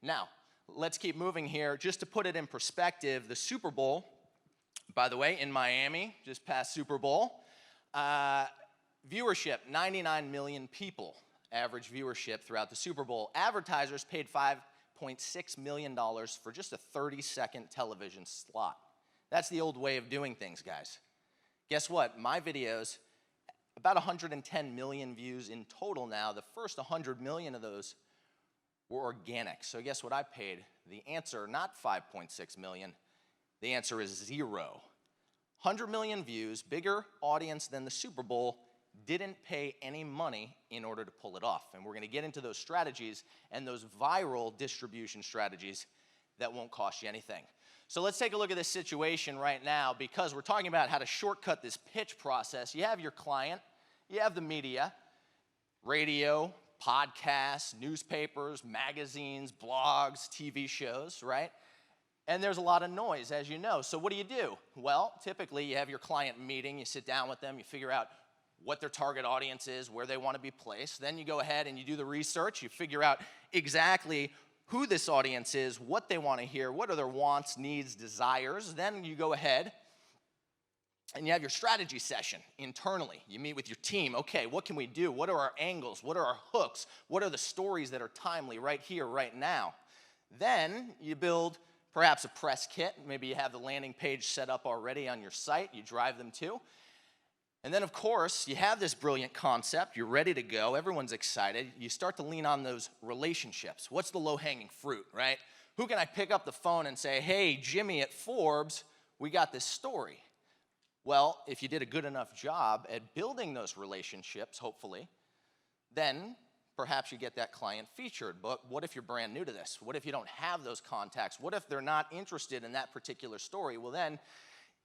Now, let's keep moving here. Just to put it in perspective, the Super Bowl, by the way, in Miami, just past Super Bowl, viewership, 99 million people, average viewership throughout the Super Bowl. Advertisers paid $5.6 million for just a 30-second television slot. That's the old way of doing things, guys. Guess what? My videos, about 110 million views in total now. The first 100 million of those were organic. So guess what I paid? The answer, not 5.6 million. The answer is 0. 100 million views, bigger audience than the Super Bowl, didn't pay any money in order to pull it off. And we're going to get into those strategies and those viral distribution strategies that won't cost you anything. So let's take a look at this situation right now, because we're talking about how to shortcut this pitch process. You have your client, you have the media, radio, podcasts, newspapers, magazines, blogs, TV shows, right? And there's a lot of noise, as you know. So what do? Well, typically you have your client meeting, you sit down with them, you figure out what their target audience is, where they want to be placed. Then you go ahead and you do the research, you figure out exactly who this audience is, what they want to hear, what are their wants, needs, desires. Then you go ahead and you have your strategy session internally. You meet with your team. Okay, what can we do? What are our angles? What are our hooks? What are the stories that are timely right here, right now? Then you build perhaps a press kit. Maybe you have the landing page set up already on your site. You drive them to. And then, of course, you have this brilliant concept. You're ready to go. Everyone's excited. You start to lean on those relationships. What's the low-hanging fruit, right? Who can I pick up the phone and say, hey, Jimmy at Forbes, we got this story? Well, if you did a good enough job at building those relationships, hopefully, then perhaps you get that client featured. But what if you're brand new to this? What if you don't have those contacts? What if they're not interested in that particular story? Well, then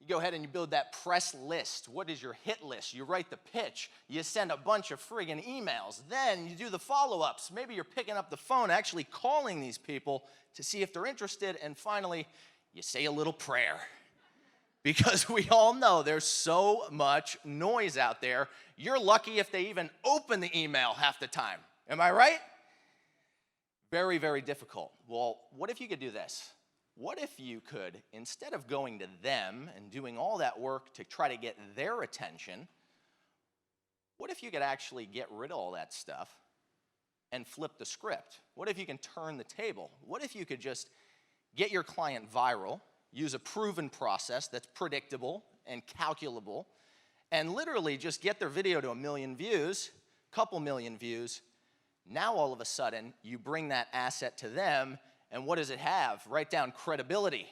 you go ahead and you build that press list. What is your hit list? You write the pitch. You send a bunch of friggin' emails. Then you do the follow-ups. Maybe you're picking up the phone, actually calling these people to see if they're interested. And finally, you say a little prayer. Because we all know there's so much noise out there. You're lucky if they even open the email half the time. Am I right? Very, very difficult. Well, what if you could do this? What if you could, instead of going to them and doing all that work to try to get their attention, what if you could actually get rid of all that stuff and flip the script? What if you can turn the table? What if you could just get your client viral, use a proven process that's predictable and calculable, and literally just get their video to 1 million views, couple million views? Now all of a sudden, you bring that asset to them, and what does it have? Write down credibility,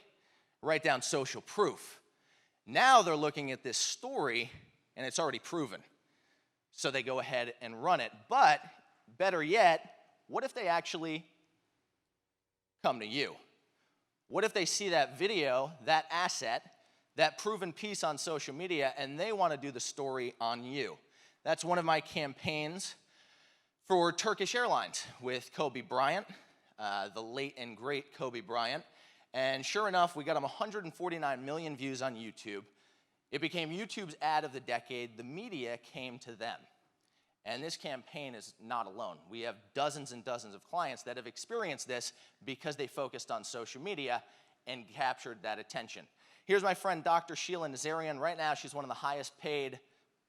write down social proof. Now they're looking at this story, and it's already proven. So they go ahead and run it. But better yet, what if they actually come to you? What if they see that video, that asset, that proven piece on social media, and they want to do the story on you? That's one of my campaigns for Turkish Airlines with Kobe Bryant, the late and great Kobe Bryant. And sure enough, we got him 149 million views on YouTube. It became YouTube's ad of the decade. The media came to them. And this campaign is not alone. We have dozens and dozens of clients that have experienced this because they focused on social media and captured that attention. Here's my friend Dr. Sheila Nazarian. Right now, she's one of the highest paid,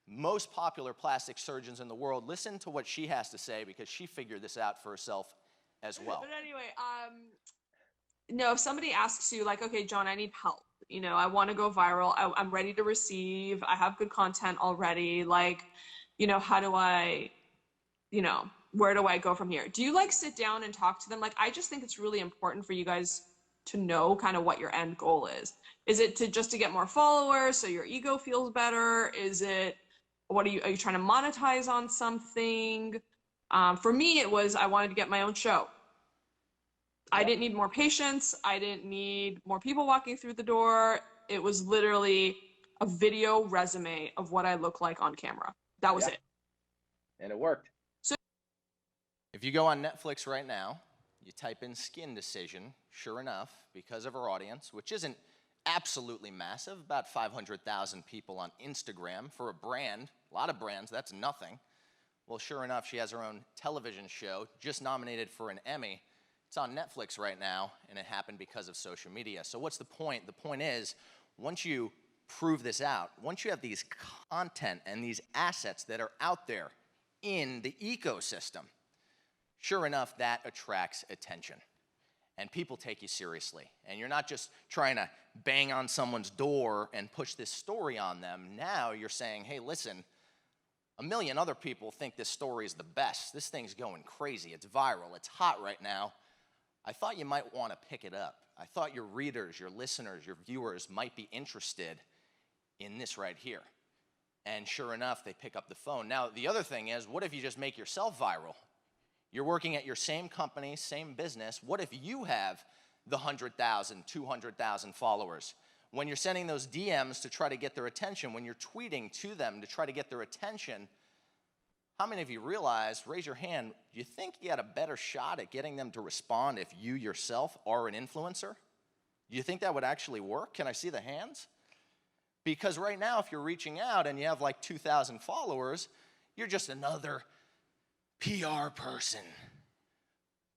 most popular plastic surgeons in the world. Listen to what she has to say because she figured this out for herself as well. But anyway, if somebody asks you like, okay, John, I need help. I want to go viral. I'm ready to receive. I have good content already. Like, how do I, where do I go from here? Do you like sit down and talk to them? Like, I just think it's really important for you guys to know kind of what your end goal is. Is it just to get more followers so your ego feels better? Is it, are you trying to monetize on something? For me, it was, I wanted to get my own show. I didn't need more patience. I didn't need more people walking through the door. It was literally a video resume of what I look like on camera. That was it. And it worked. So if you go on Netflix right now, you type in skin decision, sure enough, because of her audience, which isn't absolutely massive, about 500,000 people on Instagram for a brand, a lot of brands, that's nothing. Well, sure enough, she has her own television show, just nominated for an Emmy. It's on Netflix right now, and it happened because of social media. So what's the point? The point is, once you prove this out, once you have these content and these assets that are out there in the ecosystem, sure enough, that attracts attention. And people take you seriously. And you're not just trying to bang on someone's door and push this story on them. Now you're saying, hey, listen, 1 million other people think this story is the best. This thing's going crazy. It's viral. It's hot right now. I thought you might want to pick it up. I thought your readers, your listeners, your viewers might be interested in this right here. And sure enough, they pick up the phone. Now, the other thing is, what if you just make yourself viral? You're working at your same company, same business. What if you have the 100,000, 200,000 followers? When you're sending those DMs to try to get their attention, when you're tweeting to them to try to get their attention, how many of you realize, raise your hand, do you think you had a better shot at getting them to respond if you yourself are an influencer? Do you think that would actually work? Can I see the hands? Because right now, if you're reaching out and you have like 2,000 followers, you're just another PR person.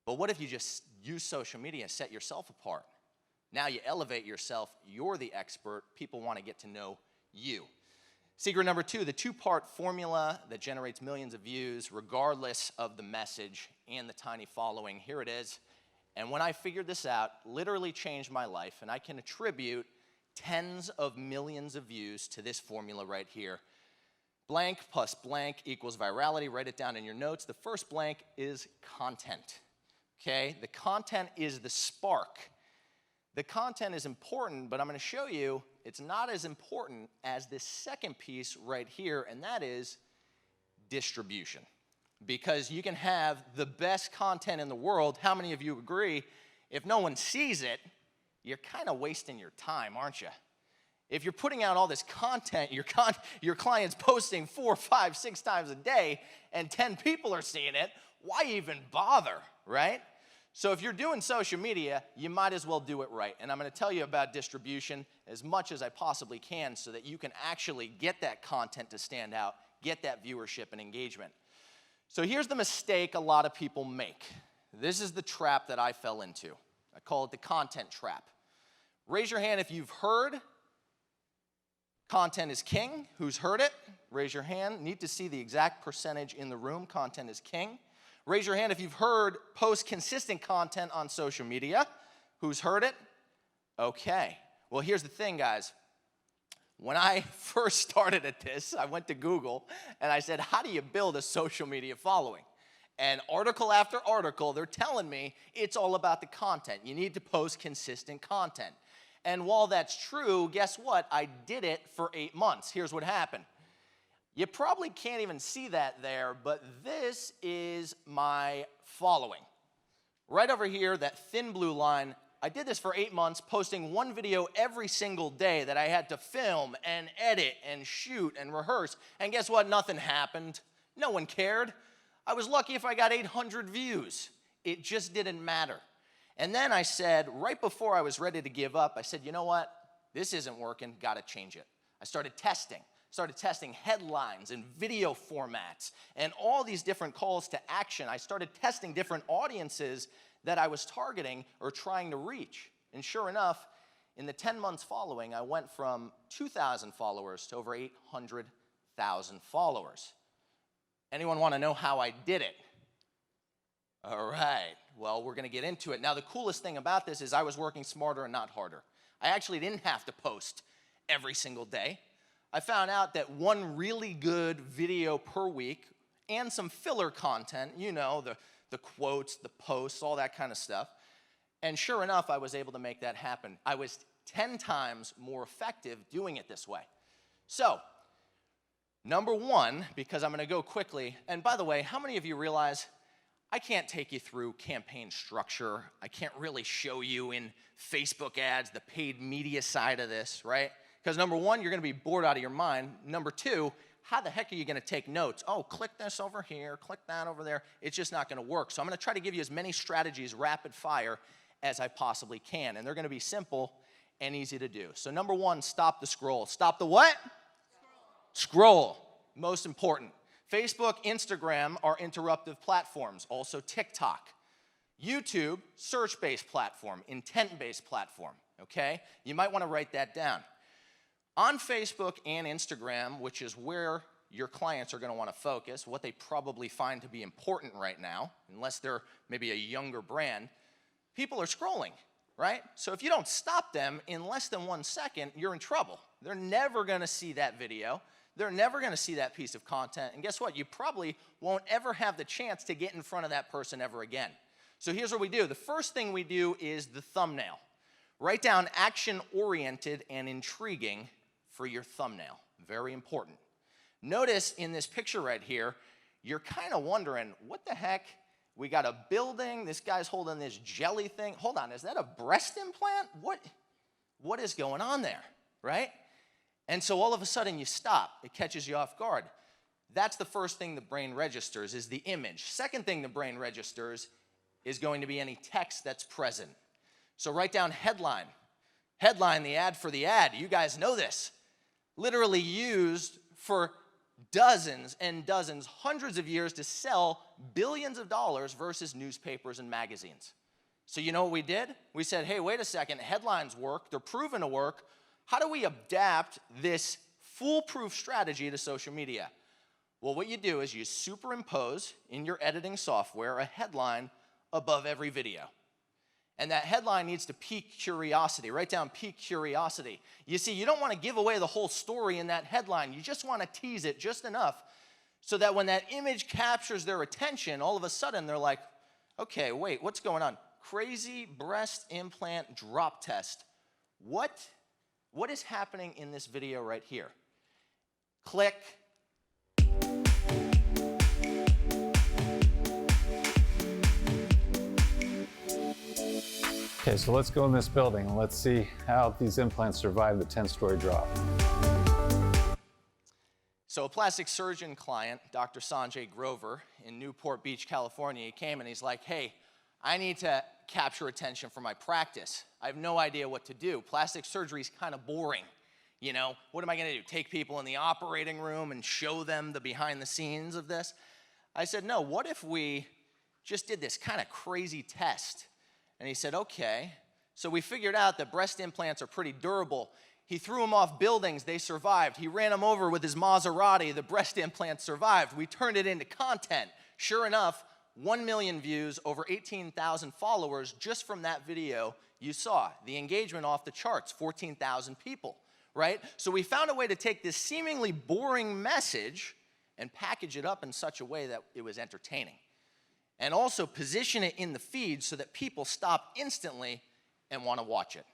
But what if you just use social media and set yourself apart? Now you elevate yourself, you're the expert, people want to get to know you. Secret number 2, the 2-part formula that generates millions of views regardless of the message and the tiny following. Here it is. And when I figured this out, literally changed my life, and I can attribute tens of millions of views to this formula right here. Blank plus blank equals virality. Write it down in your notes. The first blank is content, okay? The content is the spark. The content is important, but I'm going to show you it's not as important as this second piece right here, and that is distribution. Because you can have the best content in the world. How many of you agree? If no one sees it, you're kind of wasting your time, aren't you? If you're putting out all this content, your client's posting 4, 5, 6 times a day, and 10 people are seeing it, why even bother, right? So if you're doing social media, you might as well do it right. And I'm going to tell you about distribution as much as I possibly can so that you can actually get that content to stand out, get that viewership and engagement. So here's the mistake a lot of people make. This is the trap that I fell into. I call it the content trap. Raise your hand if you've heard content is king. Who's heard it? Raise your hand. Need to see the exact percentage in the room. Content is king. Raise your hand if you've heard post consistent content on social media. Who's heard it? Okay. Well, here's the thing, guys. When I first started at this, I went to Google and I said, how do you build a social media following? And article after article, they're telling me it's all about the content. You need to post consistent content. And while that's true, guess what? I did it for 8 months. Here's what happened. You probably can't even see that there, but this is my following. Right over here, that thin blue line, I did this for 8 months, posting one video every single day that I had to film and edit and shoot and rehearse. And guess what? Nothing happened. No one cared. I was lucky if I got 800 views. It just didn't matter. And then I said, right before I was ready to give up, I said, you know what? This isn't working. Got to change it. I started testing headlines and video formats and all these different calls to action. I started testing different audiences that I was targeting or trying to reach. And sure enough, in the 10 months following, I went from 2,000 followers to over 800,000 followers. Anyone want to know how I did it? All right. Well, we're going to get into it. Now, the coolest thing about this is I was working smarter and not harder. I actually didn't have to post every single day. I found out that one really good video per week and some filler content, you know, the quotes, the posts, all that kind of stuff. And sure enough, I was able to make that happen. I was 10 times more effective doing it this way. So, number one, because I'm going to go quickly, and by the way, how many of you realize I can't take you through campaign structure. I can't really show you in Facebook ads the paid media side of this, right? Because number one, you're going to be bored out of your mind. Number two, how the heck are you going to take notes? Oh, click this over here, click that over there. It's just not going to work. So I'm going to try to give you as many strategies, rapid fire, as I possibly can. And they're going to be simple and easy to do. So number one, stop the scroll. Stop the what? Scroll. Most important. Facebook, Instagram are interruptive platforms. Also TikTok. YouTube, search-based platform, intent-based platform, okay? You might want to write that down. On Facebook and Instagram, which is where your clients are going to want to focus, what they probably find to be important right now, unless they're maybe a younger brand, people are scrolling, right? So if you don't stop them in less than 1 second, you're in trouble. They're never going to see that video. They're never going to see that piece of content. And guess what? You probably won't ever have the chance to get in front of that person ever again. So here's what we do. The first thing we do is the thumbnail. Write down action-oriented and intriguing for your thumbnail. Very important. Notice in this picture right here, you're kind of wondering, what the heck? We got a building. This guy's holding this jelly thing. Hold on, is that a breast implant? What is going on there, right? And so all of a sudden you stop. It catches you off guard. That's the first thing the brain registers is the image. Second thing the brain registers is going to be any text that's present. So write down headline. Headline, the ad for the ad. You guys know this. Literally used for dozens and dozens, hundreds of years to sell billions of dollars versus newspapers and magazines. So you know what we did? We said, hey, wait a second, headlines work, they're proven to work. How do we adapt this foolproof strategy to social media? Well, what you do is you superimpose in your editing software a headline above every video. And that headline needs to pique curiosity. Write down pique curiosity. You see, you don't want to give away the whole story in that headline. You just want to tease it just enough so that when that image captures their attention, all of a sudden they're like, okay, wait, what's going on? Crazy breast implant drop test. What is happening in this video right here? Click. Okay, so let's go in this building and let's see how these implants survive the 10-story drop. So a plastic surgeon client, Dr. Sanjay Grover, in Newport Beach, California, he came and he's like, hey, I need to capture attention for my practice. I have no idea what to do. Plastic surgery is kind of boring. You know, what am I going to do? Take people in the operating room and show them the behind the scenes of this? I said, no, what if we just did this kind of crazy test? And he said, okay. So we figured out that breast implants are pretty durable. He threw them off buildings, they survived. He ran them over with his Maserati, the breast implants survived. We turned it into content. Sure enough, 1 million views, over 18,000 followers just from that video you saw. The engagement off the charts, 14,000 people, right? So we found a way to take this seemingly boring message and package it up in such a way that it was entertaining. And also position it in the feed so that people stop instantly and want to watch it.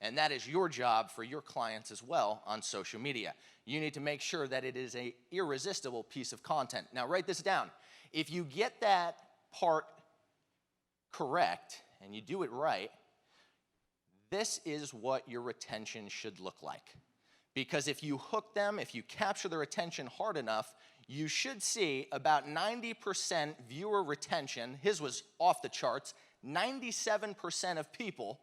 And that is your job for your clients as well on social media. You need to make sure that it is an irresistible piece of content. Now write this down. If you get that part correct and you do it right, this is what your retention should look like. Because if you hook them, if you capture their attention hard enough, you should see about 90% viewer retention. His was off the charts. 97% of people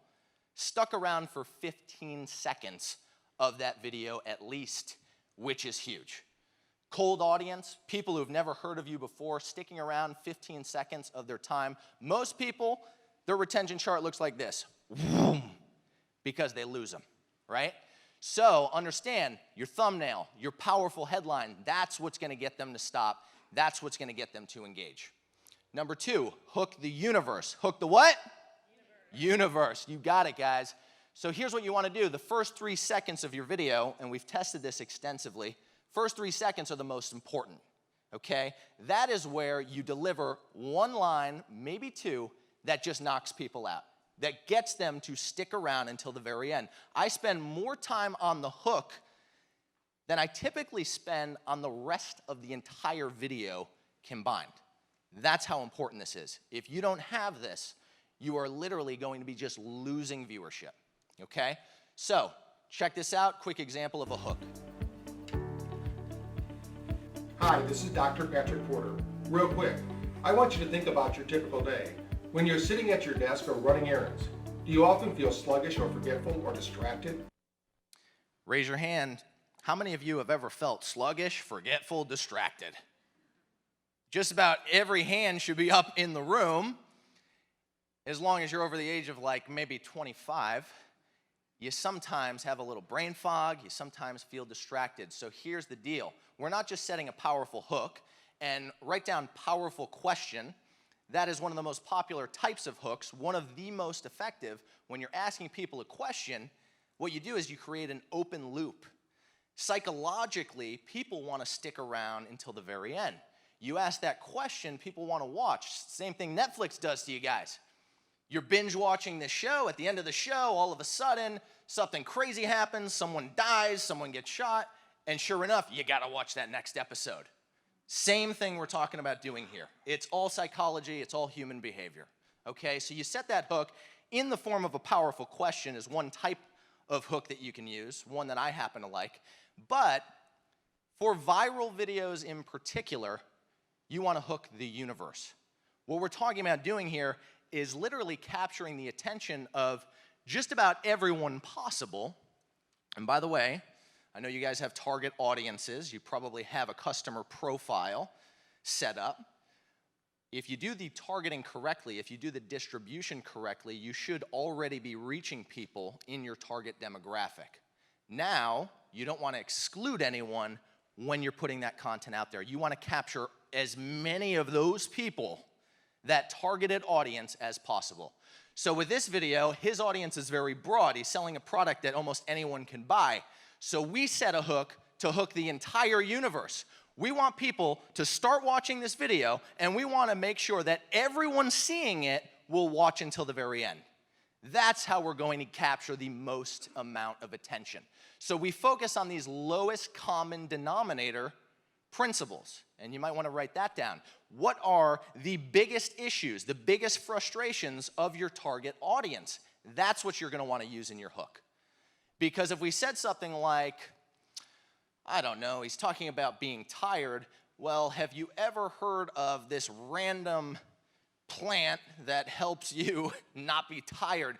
stuck around for 15 seconds of that video at least, which is huge. Cold audience, people who've never heard of you before, sticking around 15 seconds of their time. Most people, their retention chart looks like this, because they lose them, right? So understand your thumbnail, your powerful headline, that's what's going to get them to stop. That's what's going to get them to engage. Number 2, hook the universe. Hook the what? Universe. You got it, guys. So here's what you want to do. The first 3 seconds of your video, and we've tested this extensively, first 3 seconds are the most important, okay? That is where you deliver one line, maybe 2, that just knocks people out, that gets them to stick around until the very end. I spend more time on the hook than I typically spend on the rest of the entire video combined. That's how important this is. If you don't have this, you are literally going to be just losing viewership, okay? So, check this out, quick example of a hook. Hi, this is Dr. Patrick Porter. Real quick, I want you to think about your typical day. When you're sitting at your desk or running errands, do you often feel sluggish or forgetful or distracted? Raise your hand. How many of you have ever felt sluggish, forgetful, distracted? Just about every hand should be up in the room. As long as you're over the age of like maybe 25, you sometimes have a little brain fog, you sometimes feel distracted. So here's the deal. We're not just setting a powerful hook, and write down powerful question. That is one of the most popular types of hooks, one of the most effective. When you're asking people a question, what you do is you create an open loop. Psychologically, people want to stick around until the very end. You ask that question, people want to watch. Same thing Netflix does to you guys. You're binge watching this show. At the end of the show, all of a sudden, something crazy happens, someone dies, someone gets shot, and sure enough, you got to watch that next episode. Same thing we're talking about doing here. It's all psychology, it's all human behavior. Okay, so you set that hook in the form of a powerful question is one type of hook that you can use, one that I happen to like. But for viral videos in particular, you want to hook the universe. What we're talking about doing here is literally capturing the attention of just about everyone possible. And by the way, I know you guys have target audiences. You probably have a customer profile set up. If you do the targeting correctly, if you do the distribution correctly, you should already be reaching people in your target demographic. Now, you don't want to exclude anyone when you're putting that content out there. You want to capture as many of those people, that targeted audience, as possible. So with this video, his audience is very broad. He's selling a product that almost anyone can buy. So we set a hook to hook the entire universe. We want people to start watching this video, and we want to make sure that everyone seeing it will watch until the very end. That's how we're going to capture the most amount of attention. So we focus on these lowest common denominator principles, and you might want to write that down. What are the biggest issues, the biggest frustrations of your target audience? That's what you're going to want to use in your hook. Because if we said something like, I don't know, he's talking about being tired, well, have you ever heard of this random plant that helps you not be tired?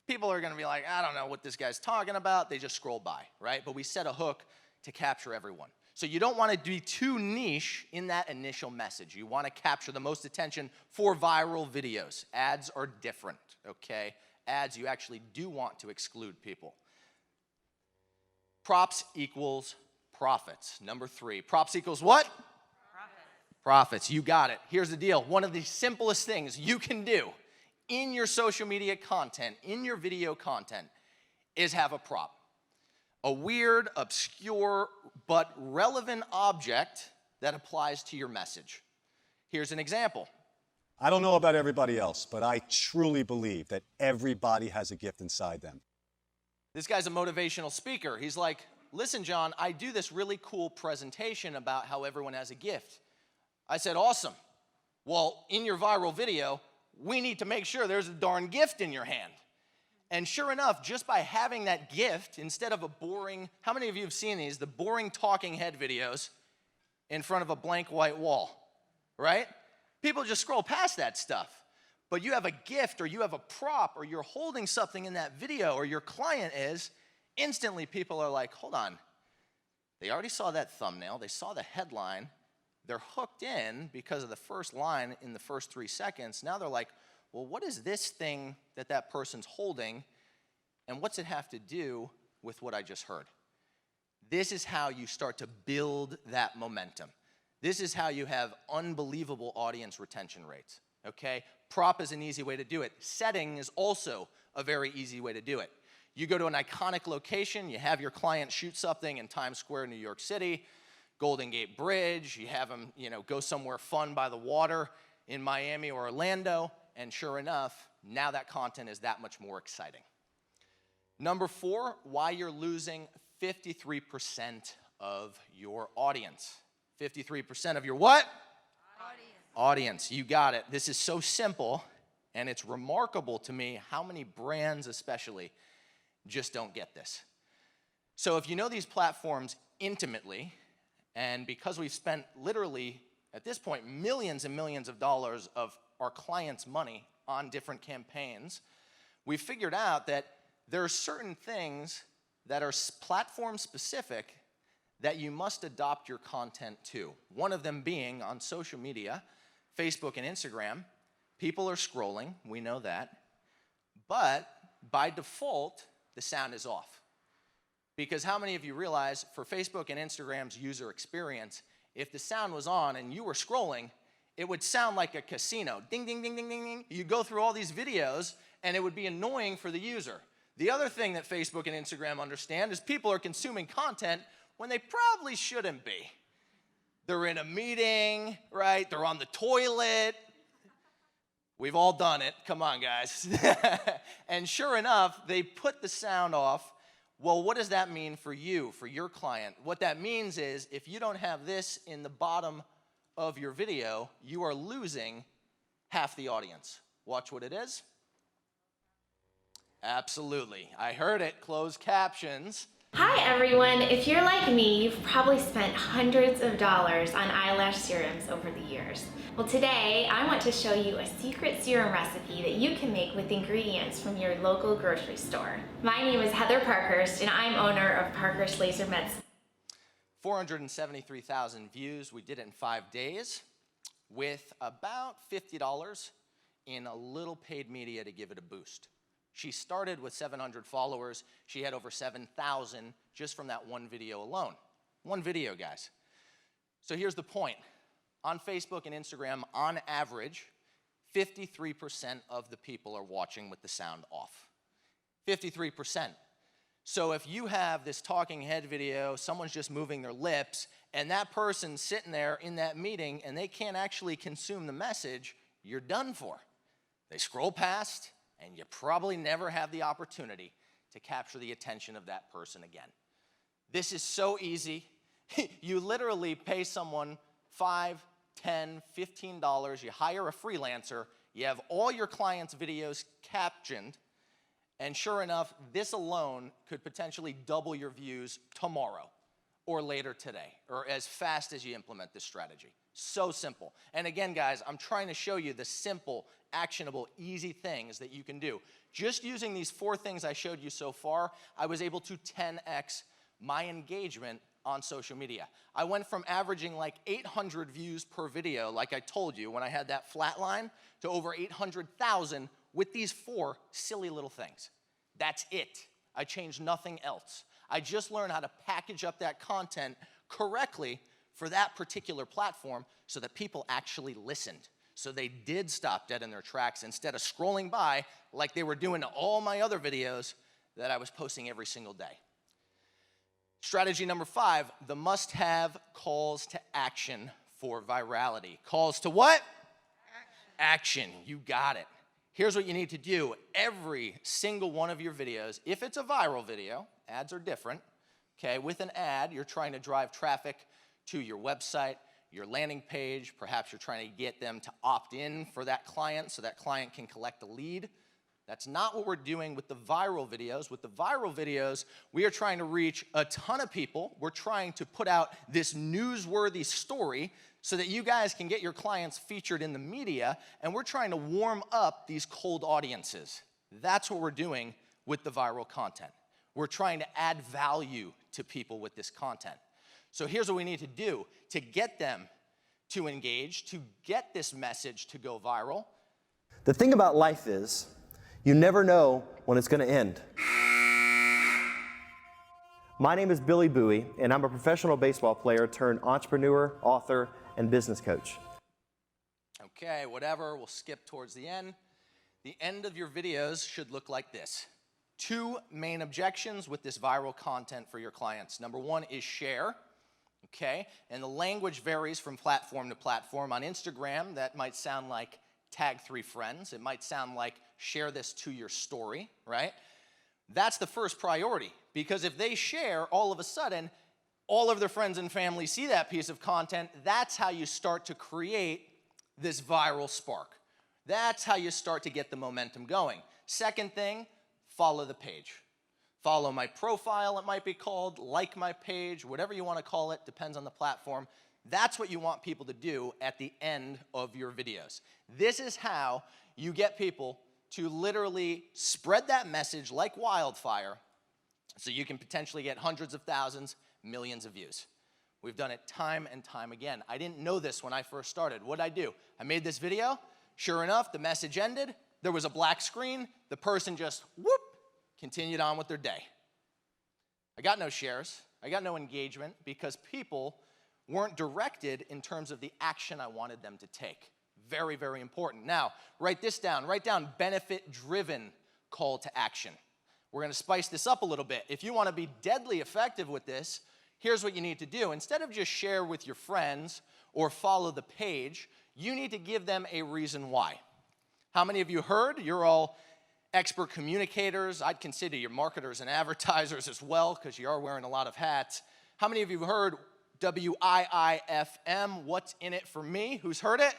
People are going to be like, I don't know what this guy's talking about. They just scroll by, right? But we set a hook to capture everyone. So you don't want to be too niche in that initial message. You want to capture the most attention for viral videos. Ads are different, okay? Ads, you actually do want to exclude people. Props equals profits. Number 3. Props equals what? Profits. You got it. Here's the deal. One of the simplest things you can do in your social media content, in your video content, is have a prop. A weird, obscure, but relevant object that applies to your message. Here's an example. I don't know about everybody else, but I truly believe that everybody has a gift inside them. This guy's a motivational speaker. He's like, listen, John, I do this really cool presentation about how everyone has a gift. I said, awesome. Well, in your viral video, we need to make sure there's a darn gift in your hand. And sure enough, just by having that gift, instead of a boring, how many of you have seen these, the boring talking head videos in front of a blank white wall, right? People just scroll past that stuff. But you have a gift, or you have a prop, or you're holding something in that video, or your client is, instantly people are like, hold on. They already saw that thumbnail, they saw the headline, they're hooked in because of the first line in the first 3 seconds. Now they're like, well, what is this thing that that person's holding, and what's it have to do with what I just heard? This is how you start to build that momentum. This is how you have unbelievable audience retention rates, okay? Prop is an easy way to do it. Setting is also a very easy way to do it. You go to an iconic location, you have your client shoot something in Times Square, New York City, Golden Gate Bridge, you have them, go somewhere fun by the water in Miami or Orlando, and sure enough, now that content is that much more exciting. Number 4, why you're losing 53% of your audience. 53% of your what? Audience, you got it. This is so simple, and it's remarkable to me how many brands especially just don't get this. So if you know these platforms intimately, and because we've spent literally, at this point, millions and millions of dollars of our clients' money on different campaigns, we figured out that there are certain things that are platform specific that you must adopt your content to. One of them being on social media, Facebook and Instagram, people are scrolling, we know that, but by default, the sound is off. Because how many of you realize for Facebook and Instagram's user experience, if the sound was on and you were scrolling, it would sound like a casino. Ding, ding, ding, ding, ding, ding. You go through all these videos and it would be annoying for the user. The other thing that Facebook and Instagram understand is people are consuming content when they probably shouldn't be. They're in a meeting, right? They're on the toilet. We've all done it. Come on, guys. And sure enough, they put the sound off. Well, what does that mean for you, for your client? What that means is if you don't have this in the bottom of your video, you are losing half the audience. Watch what it is. Absolutely. I heard it. Closed captions. Hi everyone, if you're like me, you've probably spent hundreds of dollars on eyelash serums over the years. Well, today I want to show you a secret serum recipe that you can make with ingredients from your local grocery store. My name is Heather Parkhurst and I'm owner of Parkhurst Laser Meds. 473,000 views. We did it in 5 days with about $50 in a little paid media to give it a boost. She started with 700 followers. She had over 7,000 just from that one video alone. One video, guys. So here's the point. On Facebook and Instagram, on average, 53% of the people are watching with the sound off. 53%. So if you have this talking head video, someone's just moving their lips, and that person's sitting there in that meeting and they can't actually consume the message, you're done for. They scroll past, and you probably never have the opportunity to capture the attention of that person again. This is so easy. You literally pay someone $5, $10, $15. You hire a freelancer. You have all your clients' videos captioned. And sure enough, this alone could potentially double your views tomorrow or later today or as fast as you implement this strategy. So simple. And again, guys, I'm trying to show you the simple, actionable, easy things that you can do. Just using these 4 things I showed you so far, I was able to 10x my engagement on social media. I went from averaging like 800 views per video, like I told you when I had that flat line, to over 800,000 with these 4 silly little things. That's it. I changed nothing else. I just learned how to package up that content correctly for that particular platform so that people actually listened. So they did stop dead in their tracks instead of scrolling by like they were doing to all my other videos that I was posting every single day. Strategy number 5, the must-have calls to action for virality. Calls to what? Action. You got it. Here's what you need to do. Every single one of your videos, if it's a viral video, ads are different, okay? With an ad, you're trying to drive traffic to your website, your landing page. Perhaps you're trying to get them to opt in for that client so that client can collect a lead. That's not what we're doing with the viral videos. With the viral videos, we are trying to reach a ton of people. We're trying to put out this newsworthy story so that you guys can get your clients featured in the media, and we're trying to warm up these cold audiences. That's what we're doing with the viral content. We're trying to add value to people with this content. So here's what we need to do to get them to engage, to get this message to go viral. The thing about life is, you never know when it's going to end. My name is Billy Bowie, and I'm a professional baseball player turned entrepreneur, author, and business coach. Okay, whatever, we'll skip towards the end. The end of your videos should look like this. 2 main objections with this viral content for your clients. Number 1 is share, okay? And the language varies from platform to platform. On Instagram, that might sound like tag 3 friends. It might sound like share this to your story, right? That's the first priority, because if they share, all of a sudden, all of their friends and family see that piece of content. That's how you start to create this viral spark. That's how you start to get the momentum going. Second thing, follow the page. Follow my profile, it might be called, like my page, whatever you want to call it, depends on the platform. That's what you want people to do at the end of your videos. This is how you get people to literally spread that message like wildfire so you can potentially get hundreds of thousands, millions of views. We've done it time and time again. I didn't know this when I first started. What did I do? I made this video. Sure enough, the message ended. There was a black screen. The person just, whoop, continued on with their day. I got no shares. I got no engagement because people weren't directed in terms of the action I wanted them to take. Very, very important. Now, write this down. Write down benefit-driven call to action. We're going to spice this up a little bit. If you want to be deadly effective with this, here's what you need to do. Instead of just share with your friends or follow the page, you need to give them a reason why. How many of you heard? You're all expert communicators. I'd consider you marketers and advertisers as well because you are wearing a lot of hats. How many of you heard WIIFM, what's in it for me? Who's heard it?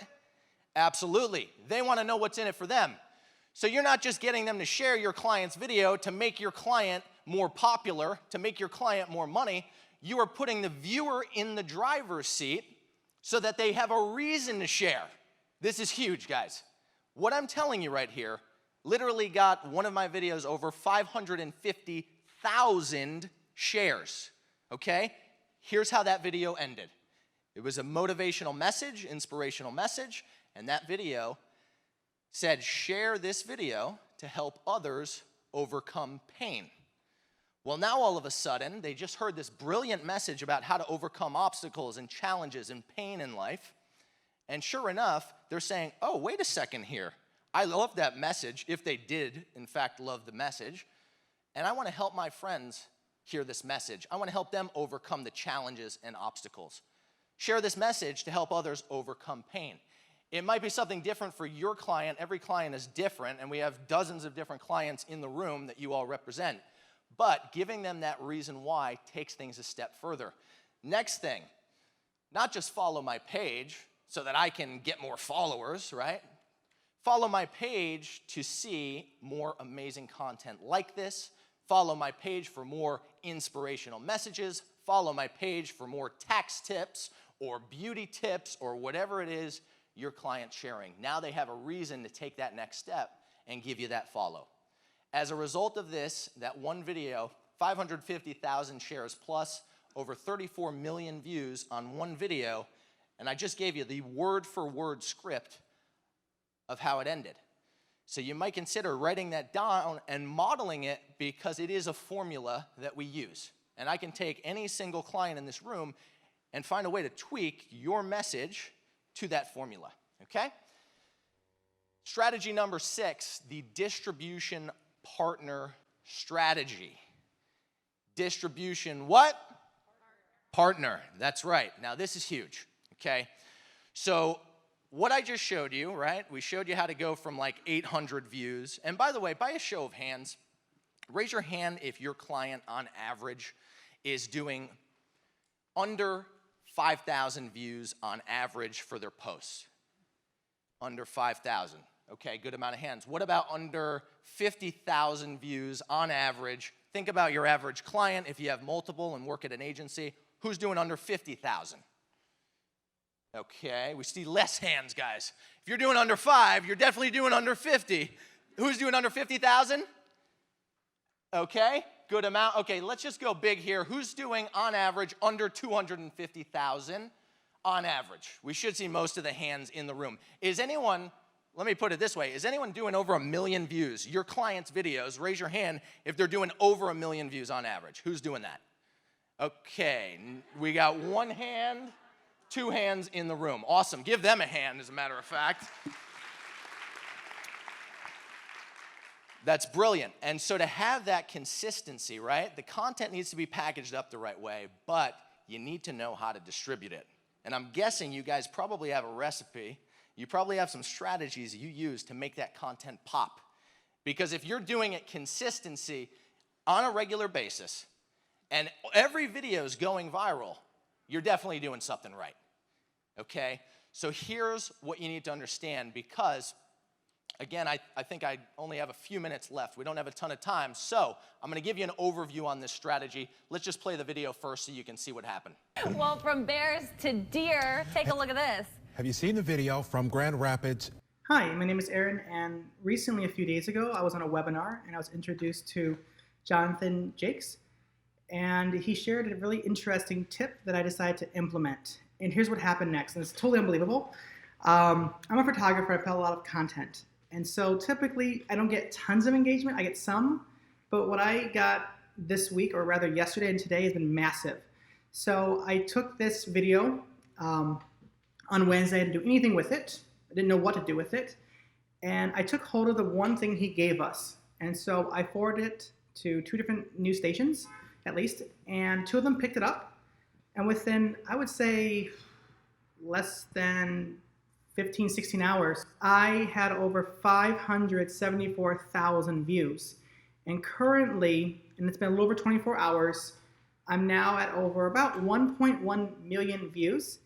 Absolutely. They want to know what's in it for them. So you're not just getting them to share your client's video to make your client more popular, to make your client more money. You are putting the viewer in the driver's seat so that they have a reason to share. This is huge, guys. What I'm telling you right here literally got one of my videos over 550,000 shares, okay? Here's how that video ended. It was a motivational message, inspirational message, and that video said, share this video to help others overcome pain. Well, now all of a sudden, they just heard this brilliant message about how to overcome obstacles and challenges and pain in life. And sure enough, they're saying, oh, wait a second here. I love that message, if they did, in fact, love the message. And I want to help my friends hear this message. I want to help them overcome the challenges and obstacles. Share this message to help others overcome pain. It might be something different for your client. Every client is different, and we have dozens of different clients in the room that you all represent. But giving them that reason why takes things a step further. Next thing, not just follow my page so that I can get more followers, right? Follow my page to see more amazing content like this. Follow my page for more inspirational messages. Follow my page for more tax tips or beauty tips or whatever it is your client's sharing. Now they have a reason to take that next step and give you that follow. As a result of this, that one video, 550,000 shares plus, over 34 million views on one video, and I just gave you the word-for-word script of how it ended. So you might consider writing that down and modeling it because it is a formula that we use. And I can take any single client in this room and find a way to tweak your message to that formula, okay? Strategy number 6, the distribution partner strategy. Distribution what? Partner, that's right. Now this is huge, okay? So what I just showed you, right? We showed you how to go from like 800 views. And by the way, by a show of hands, raise your hand if your client on average is doing under 5,000 views on average for their posts. Under 5,000. Okay, good amount of hands. What about under 50,000 views on average? Think about your average client. If you have multiple and work at an agency, who's doing under 50,000? Okay, we see less hands, guys. If you're doing under 5, you're definitely doing under 50. Who's doing under 50,000? Okay, good amount. Okay, let's just go big here. Who's doing on average under 250,000 on average? We should see most of the hands in the room. Is anyone, let me put it this way, is anyone doing over 1 million views? Your clients' videos, raise your hand if they're doing over 1 million views on average. Who's doing that? Okay, we got 1 hand, 2 hands in the room. Awesome. Give them a hand, as a matter of fact. That's brilliant. And so to have that consistency, right, the content needs to be packaged up the right way, but you need to know how to distribute it. And I'm guessing you guys probably have a recipe. You probably have some strategies you use to make that content pop. Because if you're doing it consistency on a regular basis, and every video is going viral, you're definitely doing something right, okay? So here's what you need to understand, because again, I think I only have a few minutes left. We don't have a ton of time, so I'm gonna give you an overview on this strategy. Let's just play the video first so you can see what happened. Well, from bears to deer, take a look at this. Have you seen the video from Grand Rapids? Hi, my name is Aaron, and recently, a few days ago, I was on a webinar, and I was introduced to Jonathan Jakes, and he shared a really interesting tip that I decided to implement. And here's what happened next, and it's totally unbelievable. I'm a photographer, I put a lot of content. And so typically, I don't get tons of engagement, I get some, but what I got this week, or rather yesterday and today, has been massive. So I took this video on Wednesday, I didn't do anything with it. I didn't know what to do with it. And I took hold of the one thing he gave us. And so I forwarded it to 2 different news stations, at least, and 2 of them picked it up. And within, I would say, less than 15, 16 hours, I had over 574,000 views. And currently, and it's been a little over 24 hours, I'm now at over about 1.1 million views.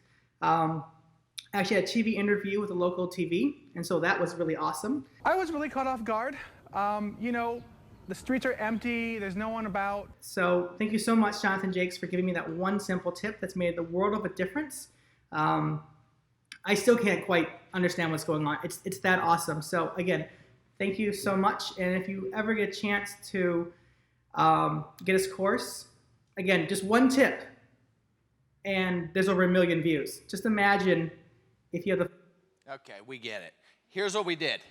I actually had a TV interview with a local TV, and so that was really awesome. I was really caught off guard. You know, the streets are empty, there's no one about. So thank you so much, Jonathan Jakes, for giving me that one simple tip that's made the world of a difference. I still can't quite understand what's going on. It's that awesome. So again, thank you so much. And if you ever get a chance to get his course, again, just one tip, and there's over 1 million views. Just imagine if you have the... Okay, we get it. Here's what we did.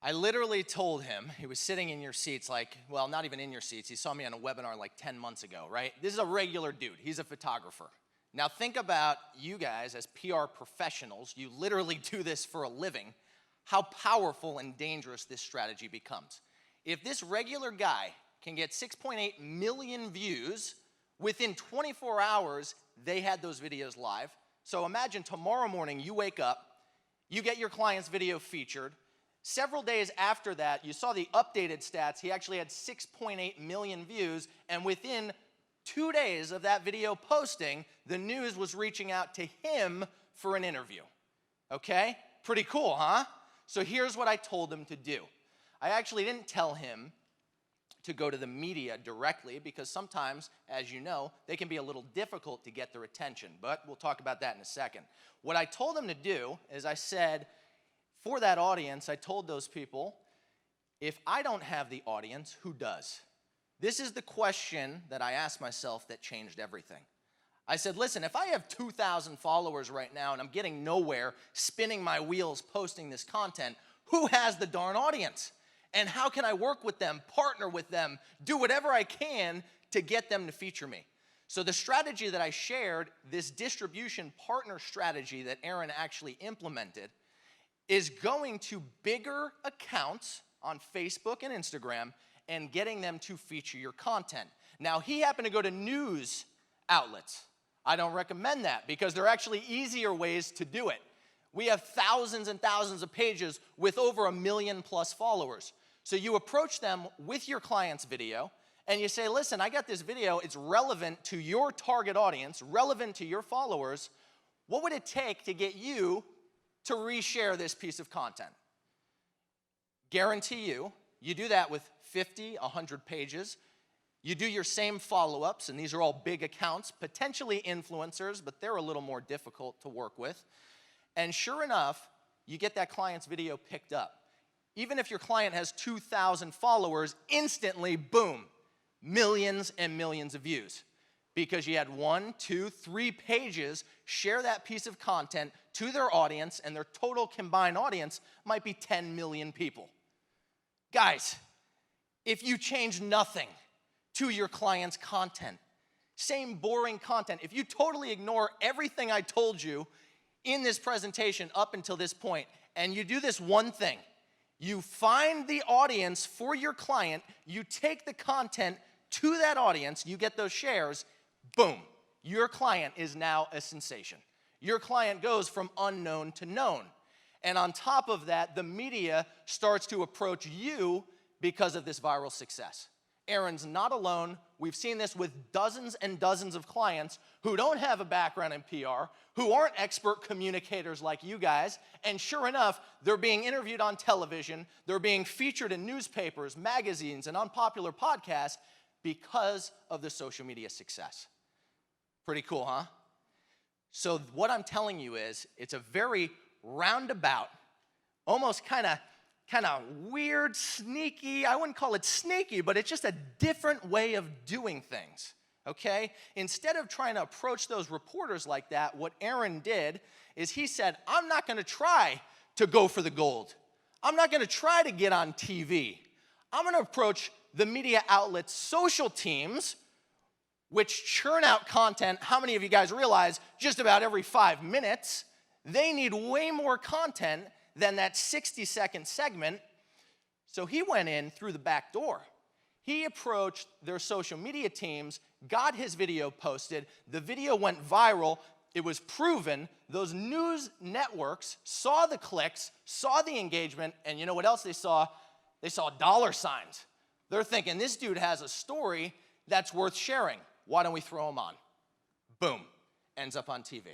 I literally told him, he was sitting in your seats like, well, not even in your seats. He saw me on a webinar like 10 months ago, right? This is a regular dude. He's a photographer. Now think about you guys as PR professionals. You literally do this for a living. How powerful and dangerous this strategy becomes. If this regular guy can get 6.8 million views, within 24 hours, they had those videos live. So imagine tomorrow morning you wake up, you get your client's video featured. Several days after that, you saw the updated stats. He actually had 6.8 million views, and within 2 days of that video posting, the news was reaching out to him for an interview. Okay? Pretty cool, huh? So here's what I told him to do. I actually didn't tell him to go to the media directly, because sometimes, as you know, they can be a little difficult to get their attention, but we'll talk about that in a second. What I told him to do is I said, for that audience, I told those people, if I don't have the audience, who does? This is the question that I asked myself that changed everything. I said, listen, if I have 2,000 followers right now and I'm getting nowhere, spinning my wheels, posting this content, who has the darn audience? And how can I work with them, partner with them, do whatever I can to get them to feature me? So the strategy that I shared, this distribution partner strategy that Aaron actually implemented, is going to bigger accounts on Facebook and Instagram and getting them to feature your content. Now, he happened to go to news outlets. I don't recommend that, because there are actually easier ways to do it. We have thousands and thousands of pages with over 1 million plus followers. So you approach them with your client's video, and you say, listen, I got this video, it's relevant to your target audience, relevant to your followers. What would it take to get you to reshare this piece of content? Guarantee you, you do that with 50, 100 pages. You do your same follow-ups, and these are all big accounts, potentially influencers, but they're a little more difficult to work with. And sure enough, you get that client's video picked up. Even if your client has 2,000 followers, instantly, boom, millions and millions of views. Because you had 1, 2, 3 pages share that piece of content to their audience, and their total combined audience might be 10 million people. Guys, if you change nothing to your client's content, Same boring content. If you totally ignore everything I told you in this presentation up until this point, and you do this one thing, you find the audience for your client, you take the content to that audience, you get those shares, boom, your client is now a sensation. Your client goes from unknown to known. And on top of that, the media starts to approach you because of this viral success. Aaron's not alone. We've seen this with dozens and dozens of clients who don't have a background in PR, who aren't expert communicators like you guys, and sure enough, they're being interviewed on television, they're being featured in newspapers, magazines, and unpopular podcasts because of the social media success. Pretty cool, huh? So what I'm telling you is, it's a very roundabout, almost kind of weird, sneaky, I wouldn't call it sneaky, but it's just a different way of doing things, okay? Instead of trying to approach those reporters like that, what Aaron did is he said, I'm not gonna try to go for the gold. I'm not gonna try to get on TV. I'm gonna approach the media outlets' social teams, which churn out content, how many of you guys realize, just about every 5 minutes? They need way more content than that 60-second segment. So he went in through the back door. He approached their social media teams, got his video posted, the video went viral, it was proven, those news networks saw the clicks, saw the engagement, and you know what else they saw? They saw dollar signs. They're thinking, this dude has a story that's worth sharing. Why don't we throw him on? Boom, ends up on TV.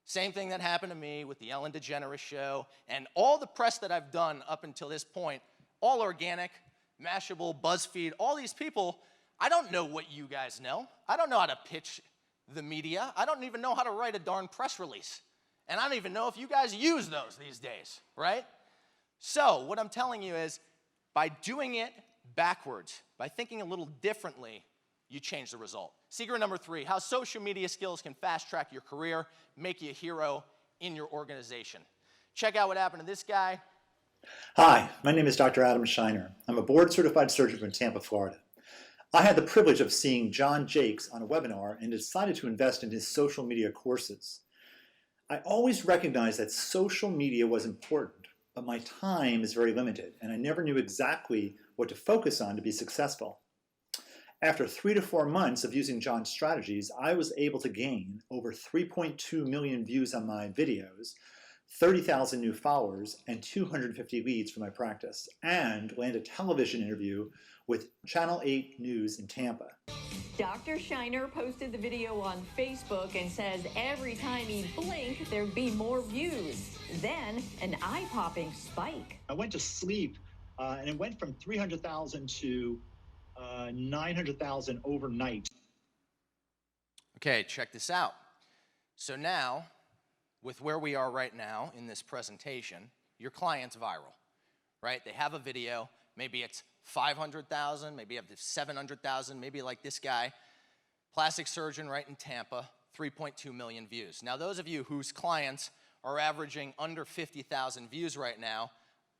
Same thing that happened to me with the Ellen DeGeneres show, and all the press that I've done up until this point, all organic, Mashable, BuzzFeed, all these people, I don't know what you guys know. I don't know how to pitch the media. I don't even know how to write a darn press release. And I don't even know if you guys use those these days, right? So what I'm telling you is, by doing it backwards, by thinking a little differently, you change the result. Secret number 3, how social media skills can fast-track your career, make you a hero in your organization. Check out what happened to this guy. Hi, my name is Dr. Adam Shiner. I'm a board-certified surgeon from Tampa, Florida. I had the privilege of seeing John Jakes on a webinar and decided to invest in his social media courses. I always recognized that social media was important, but my time is very limited, and I never knew exactly what to focus on to be successful. After 3 to 4 months of using John's strategies, I was able to gain over 3.2 million views on my videos, 30,000 new followers, and 250 leads for my practice, and land a television interview with Channel 8 News in Tampa. Dr. Shiner posted the video on Facebook and says every time he'd blink, there'd be more views. Then an eye-popping spike. I went to sleep, and it went from 300,000 to 900,000 overnight. Okay, check this out. So now, with where we are right now in this presentation, your client's viral, right? They have a video, maybe it's 500,000, maybe up to 700,000, maybe like this guy, plastic surgeon right in Tampa, 3.2 million views. Now those of you whose clients are averaging under 50,000 views right now,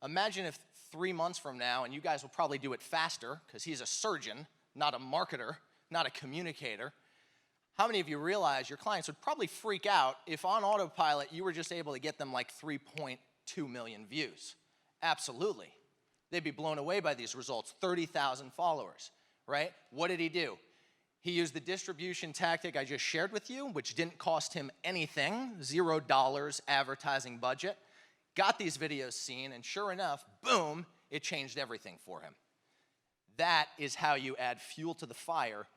imagine if 3 months from now, and you guys will probably do it faster because he's a surgeon, not a marketer, not a communicator. How many of you realize your clients would probably freak out if on autopilot you were just able to get them like 3.2 million views? Absolutely. They'd be blown away by these results, 30,000 followers, right? What did he do? He used the distribution tactic I just shared with you, which didn't cost him anything, $0 advertising budget. Got these videos seen, and sure enough, boom, it changed everything for him. That is how you add fuel to the fire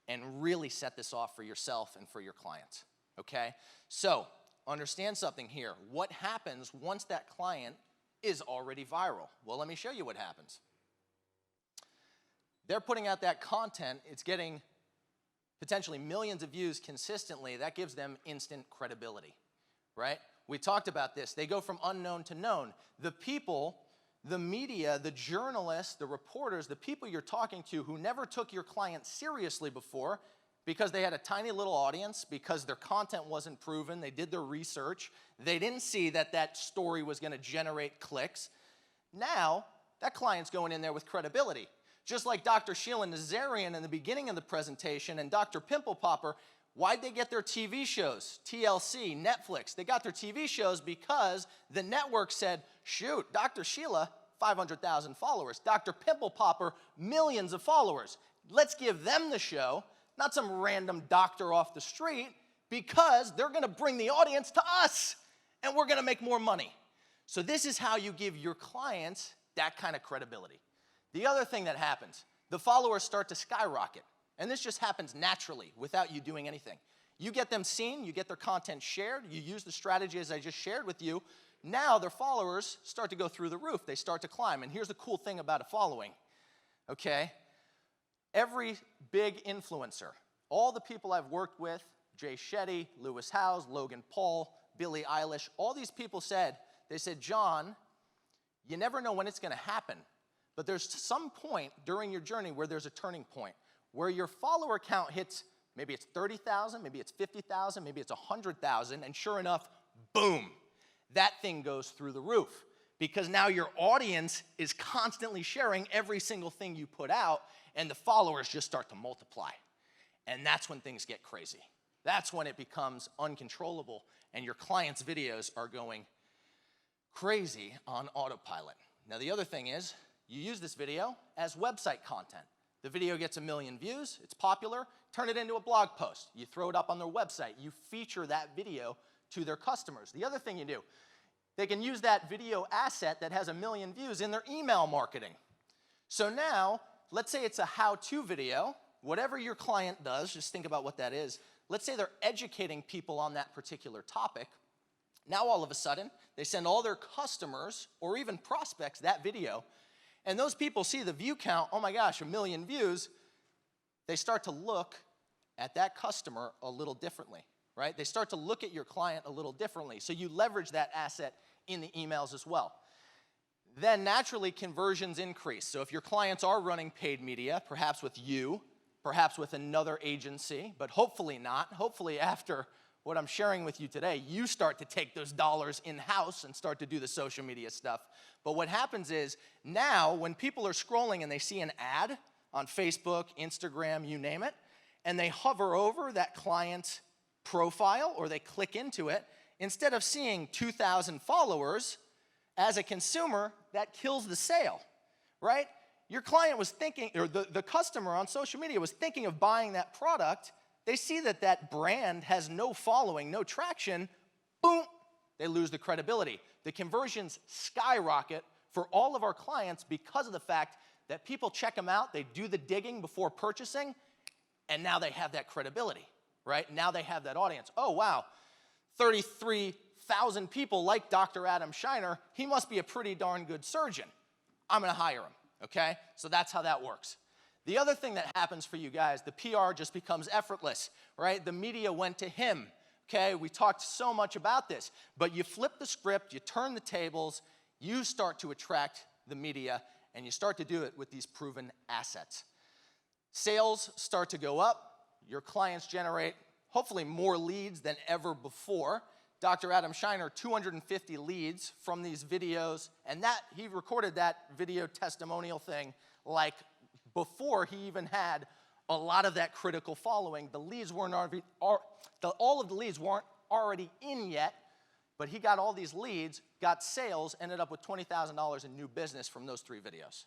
and really set this off for yourself and for your clients, okay? So, understand something here. What happens once that client is already viral? Well, let me show you what happens. They're putting out that content, it's getting potentially millions of views consistently. That gives them instant credibility, right? We talked about this. They go from unknown to known. The people, the media, the journalists, the reporters, the people you're talking to who never took your client seriously before because they had a tiny little audience, because their content wasn't proven, they did their research, they didn't see that that story was going to generate clicks. Now, that client's going in there with credibility. Just like Dr. Sheila Nazarian in the beginning of the presentation and Dr. Pimple Popper, why'd they get their TV shows? TLC, Netflix. They got their TV shows because the network said, shoot, Dr. Sheila, 500,000 followers. Dr. Pimple Popper, millions of followers. Let's give them the show, not some random doctor off the street, because they're going to bring the audience to us, and we're going to make more money. So this is how you give your clients that kind of credibility. The other thing that happens, the followers start to skyrocket. And this just happens naturally without you doing anything. You get them seen, you get their content shared, you use the strategies I just shared with you. Now their followers start to go through the roof. They start to climb. And here's the cool thing about a following, okay? Every big influencer, all the people I've worked with, Jay Shetty, Lewis Howes, Logan Paul, Billie Eilish, all these people said, they said, John, you never know when it's going to happen. But there's some point during your journey where there's a turning point, where your follower count hits, maybe it's 30,000, maybe it's 50,000, maybe it's 100,000, and sure enough, boom, that thing goes through the roof. Because now your audience is constantly sharing every single thing you put out, and the followers just start to multiply. And that's when things get crazy. That's when it becomes uncontrollable, and your clients' videos are going crazy on autopilot. Now, the other thing is, you use this video as website content. The video gets 1 million views, it's popular, turn it into a blog post. You throw it up on their website, you feature that video to their customers. The other thing you do, they can use that video asset that has 1 million views in their email marketing. So now, let's say it's a how-to video, whatever your client does, just think about what that is. Let's say they're educating people on that particular topic. Now all of a sudden, they send all their customers or even prospects that video, and those people see the view count, oh my gosh, 1 million views. They start to look at that customer a little differently, right? They start to look at your client a little differently. So you leverage that asset in the emails as well. Then naturally conversions increase. So if your clients are running paid media, perhaps with you, perhaps with another agency, but hopefully not. Hopefully after what I'm sharing with you today, you start to take those dollars in-house and start to do the social media stuff. But what happens is now when people are scrolling and they see an ad on Facebook, Instagram, you name it, and they hover over that client's profile or they click into it, instead of seeing 2,000 followers, as a consumer, that kills the sale, right? Your client was thinking, or the customer on social media was thinking of buying that product. They see that that brand has no following, no traction, boom, they lose the credibility. The conversions skyrocket for all of our clients because of the fact that people check them out, they do the digging before purchasing, and now they have that credibility, right? Now they have that audience. Oh, wow, 33,000 people like Dr. Adam Shiner. He must be a pretty darn good surgeon. I'm going to hire him, okay? So that's how that works. The other thing that happens for you guys, the PR just becomes effortless, right? The media went to him, okay? We talked so much about this, but you flip the script, you turn the tables, you start to attract the media, and you start to do it with these proven assets. Sales start to go up, your clients generate hopefully more leads than ever before. Dr. Adam Shiner, 250 leads from these videos, and that he recorded that video testimonial thing like before he even had a lot of that critical following. The leads weren't already, all of the leads weren't already in yet, but he got all these leads, got sales, ended up with $20,000 in new business from those 3 videos.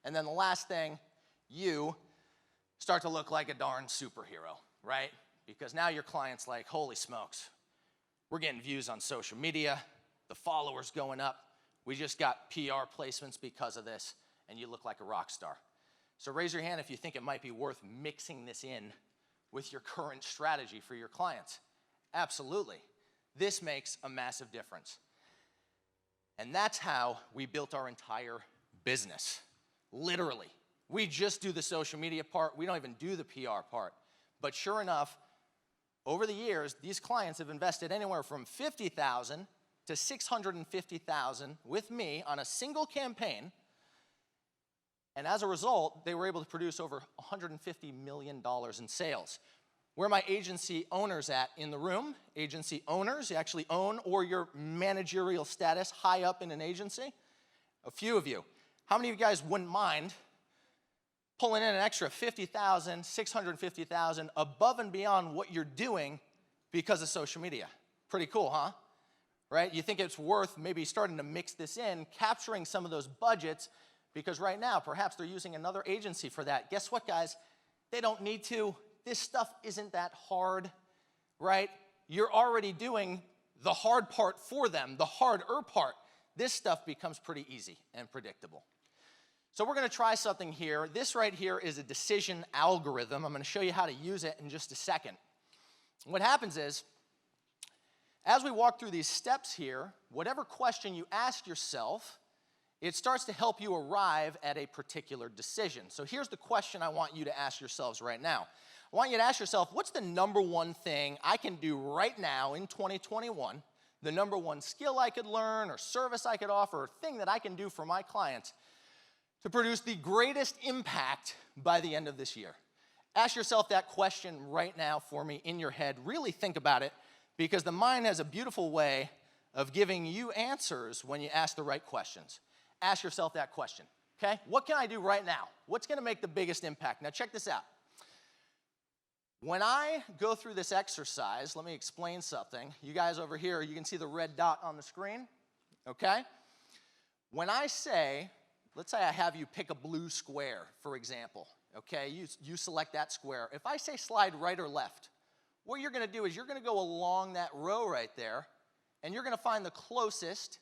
And then the last thing, you start to look like a darn superhero, right? Because now your client's like, holy smokes, we're getting views on social media, the followers going up, we just got PR placements because of this, and you look like a rock star. So raise your hand if you think it might be worth mixing this in with your current strategy for your clients. Absolutely. This makes a massive difference. And that's how we built our entire business. Literally. We just do the social media part. We don't even do the PR part. But sure enough, over the years, these clients have invested anywhere from $50,000 to $650,000 with me on a single campaign. And as a result, they were able to produce over $150 million in sales. Where are my agency owners at in the room? Agency owners, you actually own or your managerial status high up in an agency? A few of you. How many of you guys wouldn't mind pulling in an extra $50,000, $650,000 above and beyond what you're doing because of social media. Pretty cool, huh? Right? You think it's worth maybe starting to mix this in, capturing some of those budgets, because right now, perhaps they're using another agency for that. Guess what, guys? They don't need to. This stuff isn't that hard, right? You're already doing the hard part for them, the harder part. This stuff becomes pretty easy and predictable. So we're going to try something here. This right here is a decision algorithm. I'm going to show you how to use it in just a second. What happens is, as we walk through these steps here, whatever question you ask yourself, it starts to help you arrive at a particular decision. So here's the question I want you to ask yourselves right now. I want you to ask yourself, what's the number one thing I can do right now in 2021, the number one skill I could learn or service I could offer or thing that I can do for my clients to produce the greatest impact by the end of this year? Ask yourself that question right now for me in your head. Really think about it, because the mind has a beautiful way of giving you answers when you ask the right questions. Ask yourself that question, okay? What can I do right now? What's gonna make the biggest impact? Now check this out. When I go through this exercise, let me explain something. You guys over here, you can see the red dot on the screen, okay? When I say, let's say I have you pick a blue square, for example, okay? You select that square. If I say slide right or left, what you're going to do is you're going to go along that row right there, and you're going to find the closest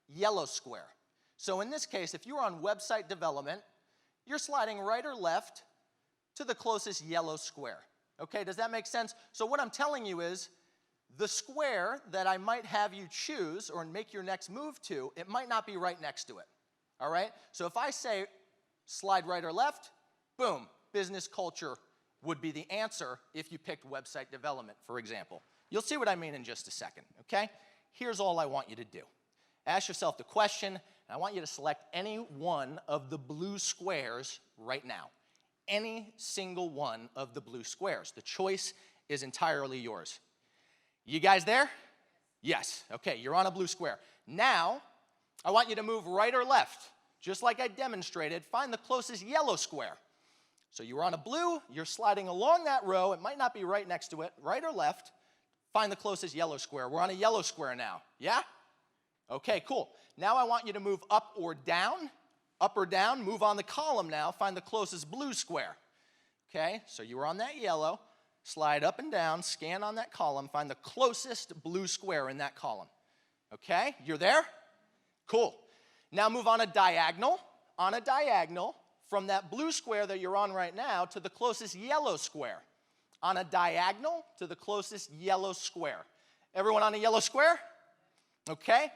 yellow square. So in this case, if you're on website development, you're sliding right or left to the closest yellow square. Okay, does that make sense? So what I'm telling you is the square that I might have you choose or make your next move to, it might not be right next to it. All right? So if I say slide right or left, boom, business culture would be the answer if you picked website development, for example. You'll see what I mean in just a second, okay? Here's all I want you to do. Ask yourself the question, and I want you to select any one of the blue squares right now. Any single one of the blue squares. The choice is entirely yours. You guys there? Yes. Okay, you're on a blue square. Now, I want you to move right or left. Just like I demonstrated, find the closest yellow square. So you were on a blue, you're sliding along that row, it might not be right next to it, right or left, find the closest yellow square. We're on a yellow square now, yeah? Okay, cool. Now I want you to move up or down, move on the column now, find the closest blue square. Okay, so you were on that yellow, slide up and down, scan on that column, find the closest blue square in that column. Okay, you're there? Cool. Now move on a diagonal, from that blue square that you're on right now to the closest yellow square. On a diagonal to the closest yellow square. Everyone on a yellow square? Okay.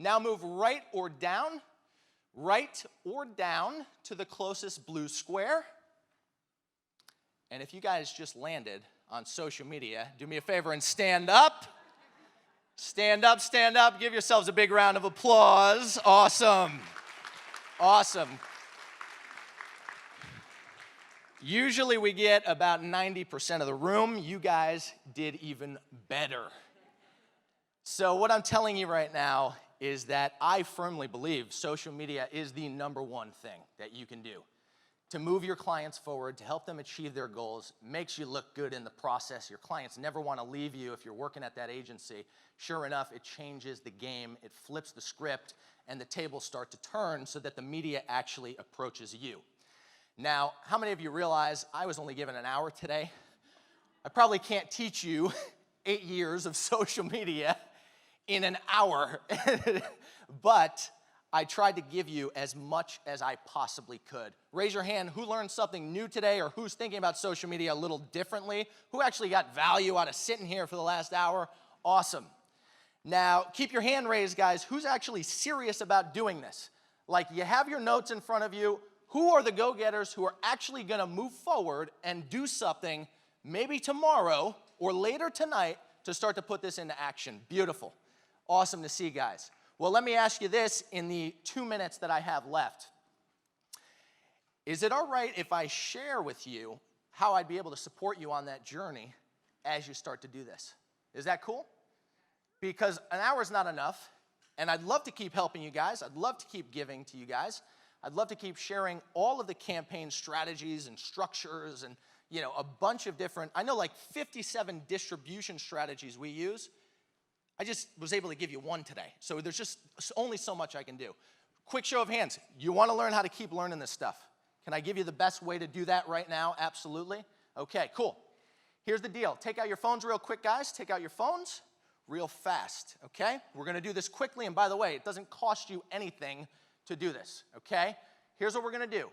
Now move right or down to the closest blue square. And if you guys just landed on social media, do me a favor and stand up. Stand up, stand up. Give yourselves a big round of applause. Awesome. Awesome. Usually we get about 90% of the room. You guys did even better. So what I'm telling you right now is that I firmly believe social media is the number one thing that you can do to move your clients forward, to help them achieve their goals, makes you look good in the process. Your clients never want to leave you if you're working at that agency. Sure enough, it changes the game, it flips the script, and the tables start to turn so that the media actually approaches you. Now, how many of you realize I was only given an hour today? I probably can't teach you 8 years of social media in an hour, but I tried to give you as much as I possibly could. Raise your hand, who learned something new today or who's thinking about social media a little differently? Who actually got value out of sitting here for the last hour? Awesome. Now, keep your hand raised, guys. Who's actually serious about doing this? Like, you have your notes in front of you. Who are the go-getters who are actually going to move forward and do something maybe tomorrow or later tonight to start to put this into action? Beautiful. Awesome to see, guys. Well, let me ask you this in the 2 minutes that I have left. Is it all right if I share with you how I'd be able to support you on that journey as you start to do this? Is that cool? Because an hour is not enough, and I'd love to keep helping you guys. I'd love to keep giving to you guys. I'd love to keep sharing all of the campaign strategies and structures and, you know, a bunch of different, I know like 57 distribution strategies we use. I just was able to give you one today. So there's just only so much I can do. Quick show of hands. You want to learn how to keep learning this stuff. Can I give you the best way to do that right now? Absolutely. Okay, cool. Here's the deal. Take out your phones real quick, guys. Take out your phones real fast, okay? We're going to do this quickly, and by the way, it doesn't cost you anything to do this, okay? Here's what we're going to do.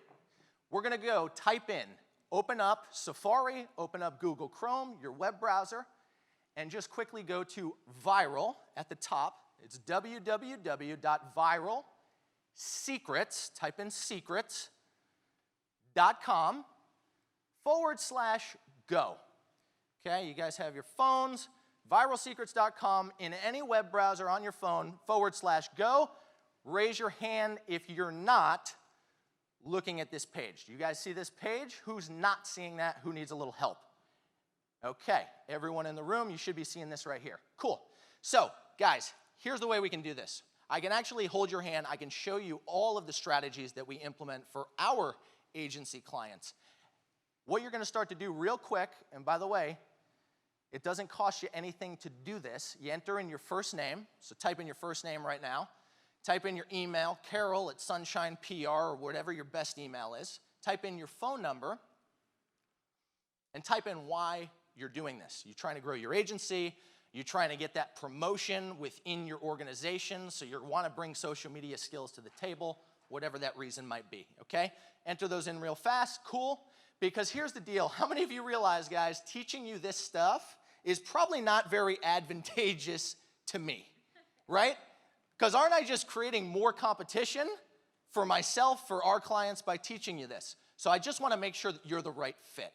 We're going to go type in, open up Safari, open up Google Chrome, your web browser, and just quickly go to viral at the top. It's www.viralsecrets, type in secrets.com/go. Okay, you guys have your phones, viralsecrets.com in any web browser on your phone, /go. Raise your hand if you're not looking at this page. Do you guys see this page? Who's not seeing that? Who needs a little help? Okay, everyone in the room, you should be seeing this right here. Cool. So, guys, here's the way we can do this. I can actually hold your hand. I can show you all of the strategies that we implement for our agency clients. What you're going to start to do real quick, and by the way, it doesn't cost you anything to do this. You enter in your first name, so type in your first name right now. Type in your email, Carol@SunshinePR, or whatever your best email is. Type in your phone number, and type in why you're doing this. You're trying to grow your agency. You're trying to get that promotion within your organization, so you want to bring social media skills to the table, whatever that reason might be, okay? Enter those in real fast, cool. Because here's the deal. How many of you realize, guys, teaching you this stuff is probably not very advantageous to me, right? Because aren't I just creating more competition for myself, for our clients, by teaching you this? So I just want to make sure that you're the right fit.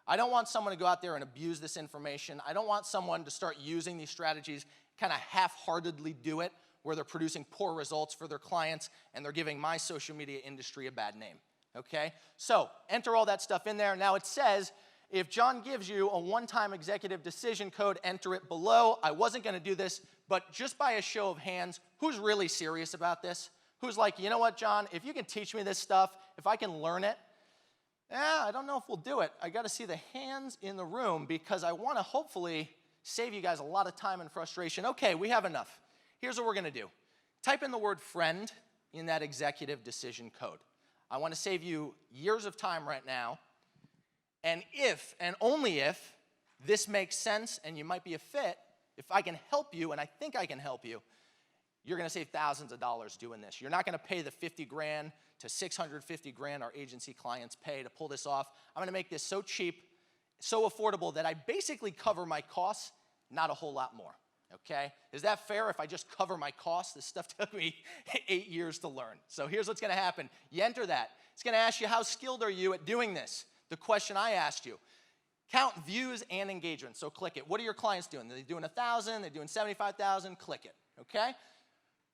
I don't want someone to go out there and abuse this information. I don't want someone to start using these strategies, kind of half-heartedly do it, where they're producing poor results for their clients and they're giving my social media industry a bad name, okay? So enter all that stuff in there. Now it says, if John gives you a one-time executive decision code, enter it below. I wasn't going to do this, but just by a show of hands, who's really serious about this? Who's like, you know what, John, if you can teach me this stuff, if I can learn it, I don't know if we'll do it. I got to see the hands in the room because I want to hopefully save you guys a lot of time and frustration. Okay, we have enough. Here's what we're going to do. Type in the word friend in that executive decision code. I want to save you years of time right now. And if, and only if, this makes sense and you might be a fit, if I can help you, and I think I can help you, you're going to save thousands of dollars doing this. You're not going to pay the 50 grand to 650 grand our agency clients pay to pull this off. I'm going to make this so cheap, so affordable that I basically cover my costs, not a whole lot more, okay? Is that fair if I just cover my costs? This stuff took me 8 years to learn. So here's what's going to happen. You enter that. It's going to ask you, how skilled are you at doing this? The question I asked you. Count views and engagement, so click it. What are your clients doing? Are they doing 1,000? They're doing 75,000? Click it, okay?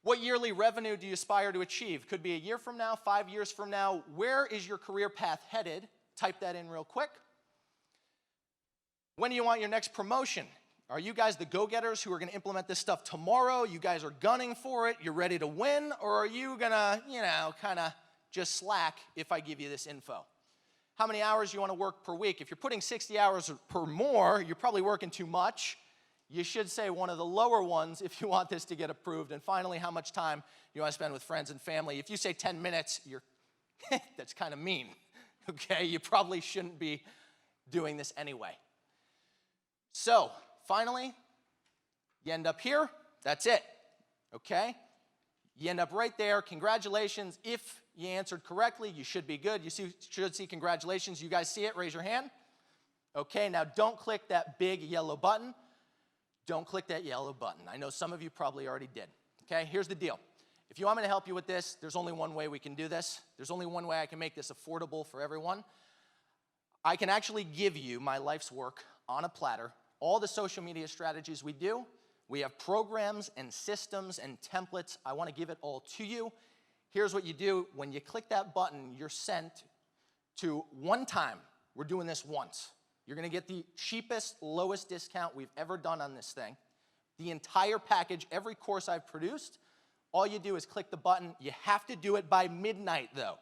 What yearly revenue do you aspire to achieve? Could be a year from now, 5 years from now. Where is your career path headed? Type that in real quick. When do you want your next promotion? Are you guys the go-getters who are going to implement this stuff tomorrow? You guys are gunning for it. You're ready to win? Or are you going to, kind of just slack if I give you this info? How many hours you want to work per week? If you're putting 60 hours per more, you're probably working too much. You should say one of the lower ones if you want this to get approved. And finally, how much time you want to spend with friends and family. If you say 10 minutes, that's kind of mean, okay? You probably shouldn't be doing this anyway. So, finally, you end up here. That's it, okay? You end up right there. Congratulations. If you answered correctly, you should be good. You should see congratulations. You guys see it? Raise your hand. Okay, now don't click that big yellow button. Don't click that yellow button. I know some of you probably already did. Okay, here's the deal. If you want me to help you with this, there's only one way we can do this. There's only one way I can make this affordable for everyone. I can actually give you my life's work on a platter, all the social media strategies we do. We have programs and systems and templates. I want to give it all to you. Here's what you do. When you click that button, you're sent to one time. We're doing this once. You're going to get the cheapest, lowest discount we've ever done on this thing. The entire package, every course I've produced, all you do is click the button. You have to do it by midnight, though.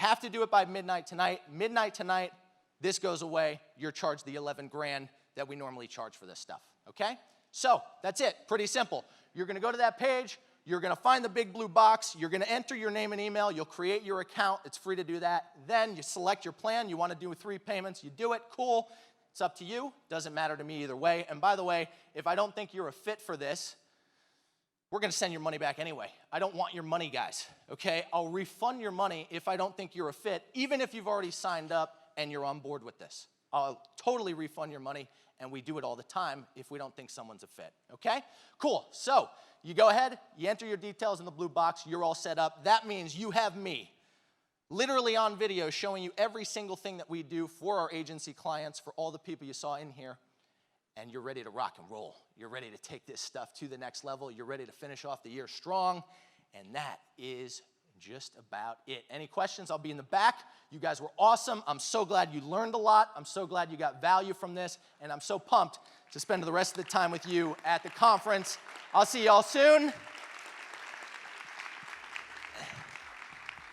Have to do it by midnight tonight. Midnight tonight, this goes away. You're charged the 11 grand that we normally charge for this stuff, okay? So that's it, pretty simple. You're gonna go to that page, you're gonna find the big blue box, you're gonna enter your name and email, you'll create your account, it's free to do that. Then you select your plan, you wanna do 3 payments, you do it, cool. It's up to you, doesn't matter to me either way. And by the way, if I don't think you're a fit for this, we're gonna send your money back anyway. I don't want your money, guys, okay? I'll refund your money if I don't think you're a fit, even if you've already signed up and you're on board with this. I'll totally refund your money, and we do it all the time if we don't think someone's a fit, okay? Cool, so you go ahead, you enter your details in the blue box, you're all set up. That means you have me literally on video showing you every single thing that we do for our agency clients, for all the people you saw in here, and you're ready to rock and roll. You're ready to take this stuff to the next level. You're ready to finish off the year strong, and that is just about it. Any questions? I'll be in the back. You guys were awesome. I'm so glad you learned a lot. I'm so glad you got value from this, and I'm so pumped to spend the rest of the time with you at the conference. I'll see y'all soon.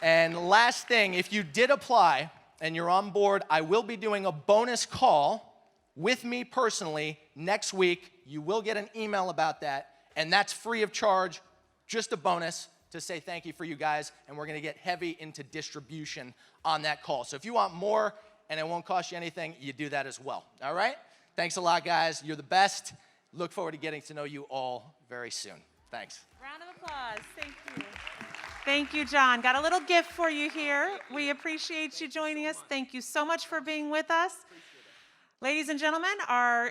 And last thing, if you did apply and you're on board, I will be doing a bonus call with me personally next week. You will get an email about that, and that's free of charge, just a bonus to say thank you for you guys, and we're gonna get heavy into distribution on that call. So if you want more and it won't cost you anything, you do that as well, all right? Thanks a lot, guys. You're the best. Look forward to getting to know you all very soon. Thanks. Round of applause. Thank you. Thank you, John. Got a little gift for you here. We appreciate you joining us. Thank you so much for being with us. Ladies and gentlemen,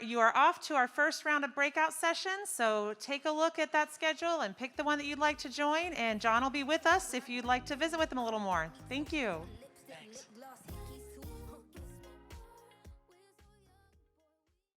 you are off to our first round of breakout sessions, so take a look at that schedule and pick the one that you'd like to join, and John will be with us if you'd like to visit with him a little more. Thank you.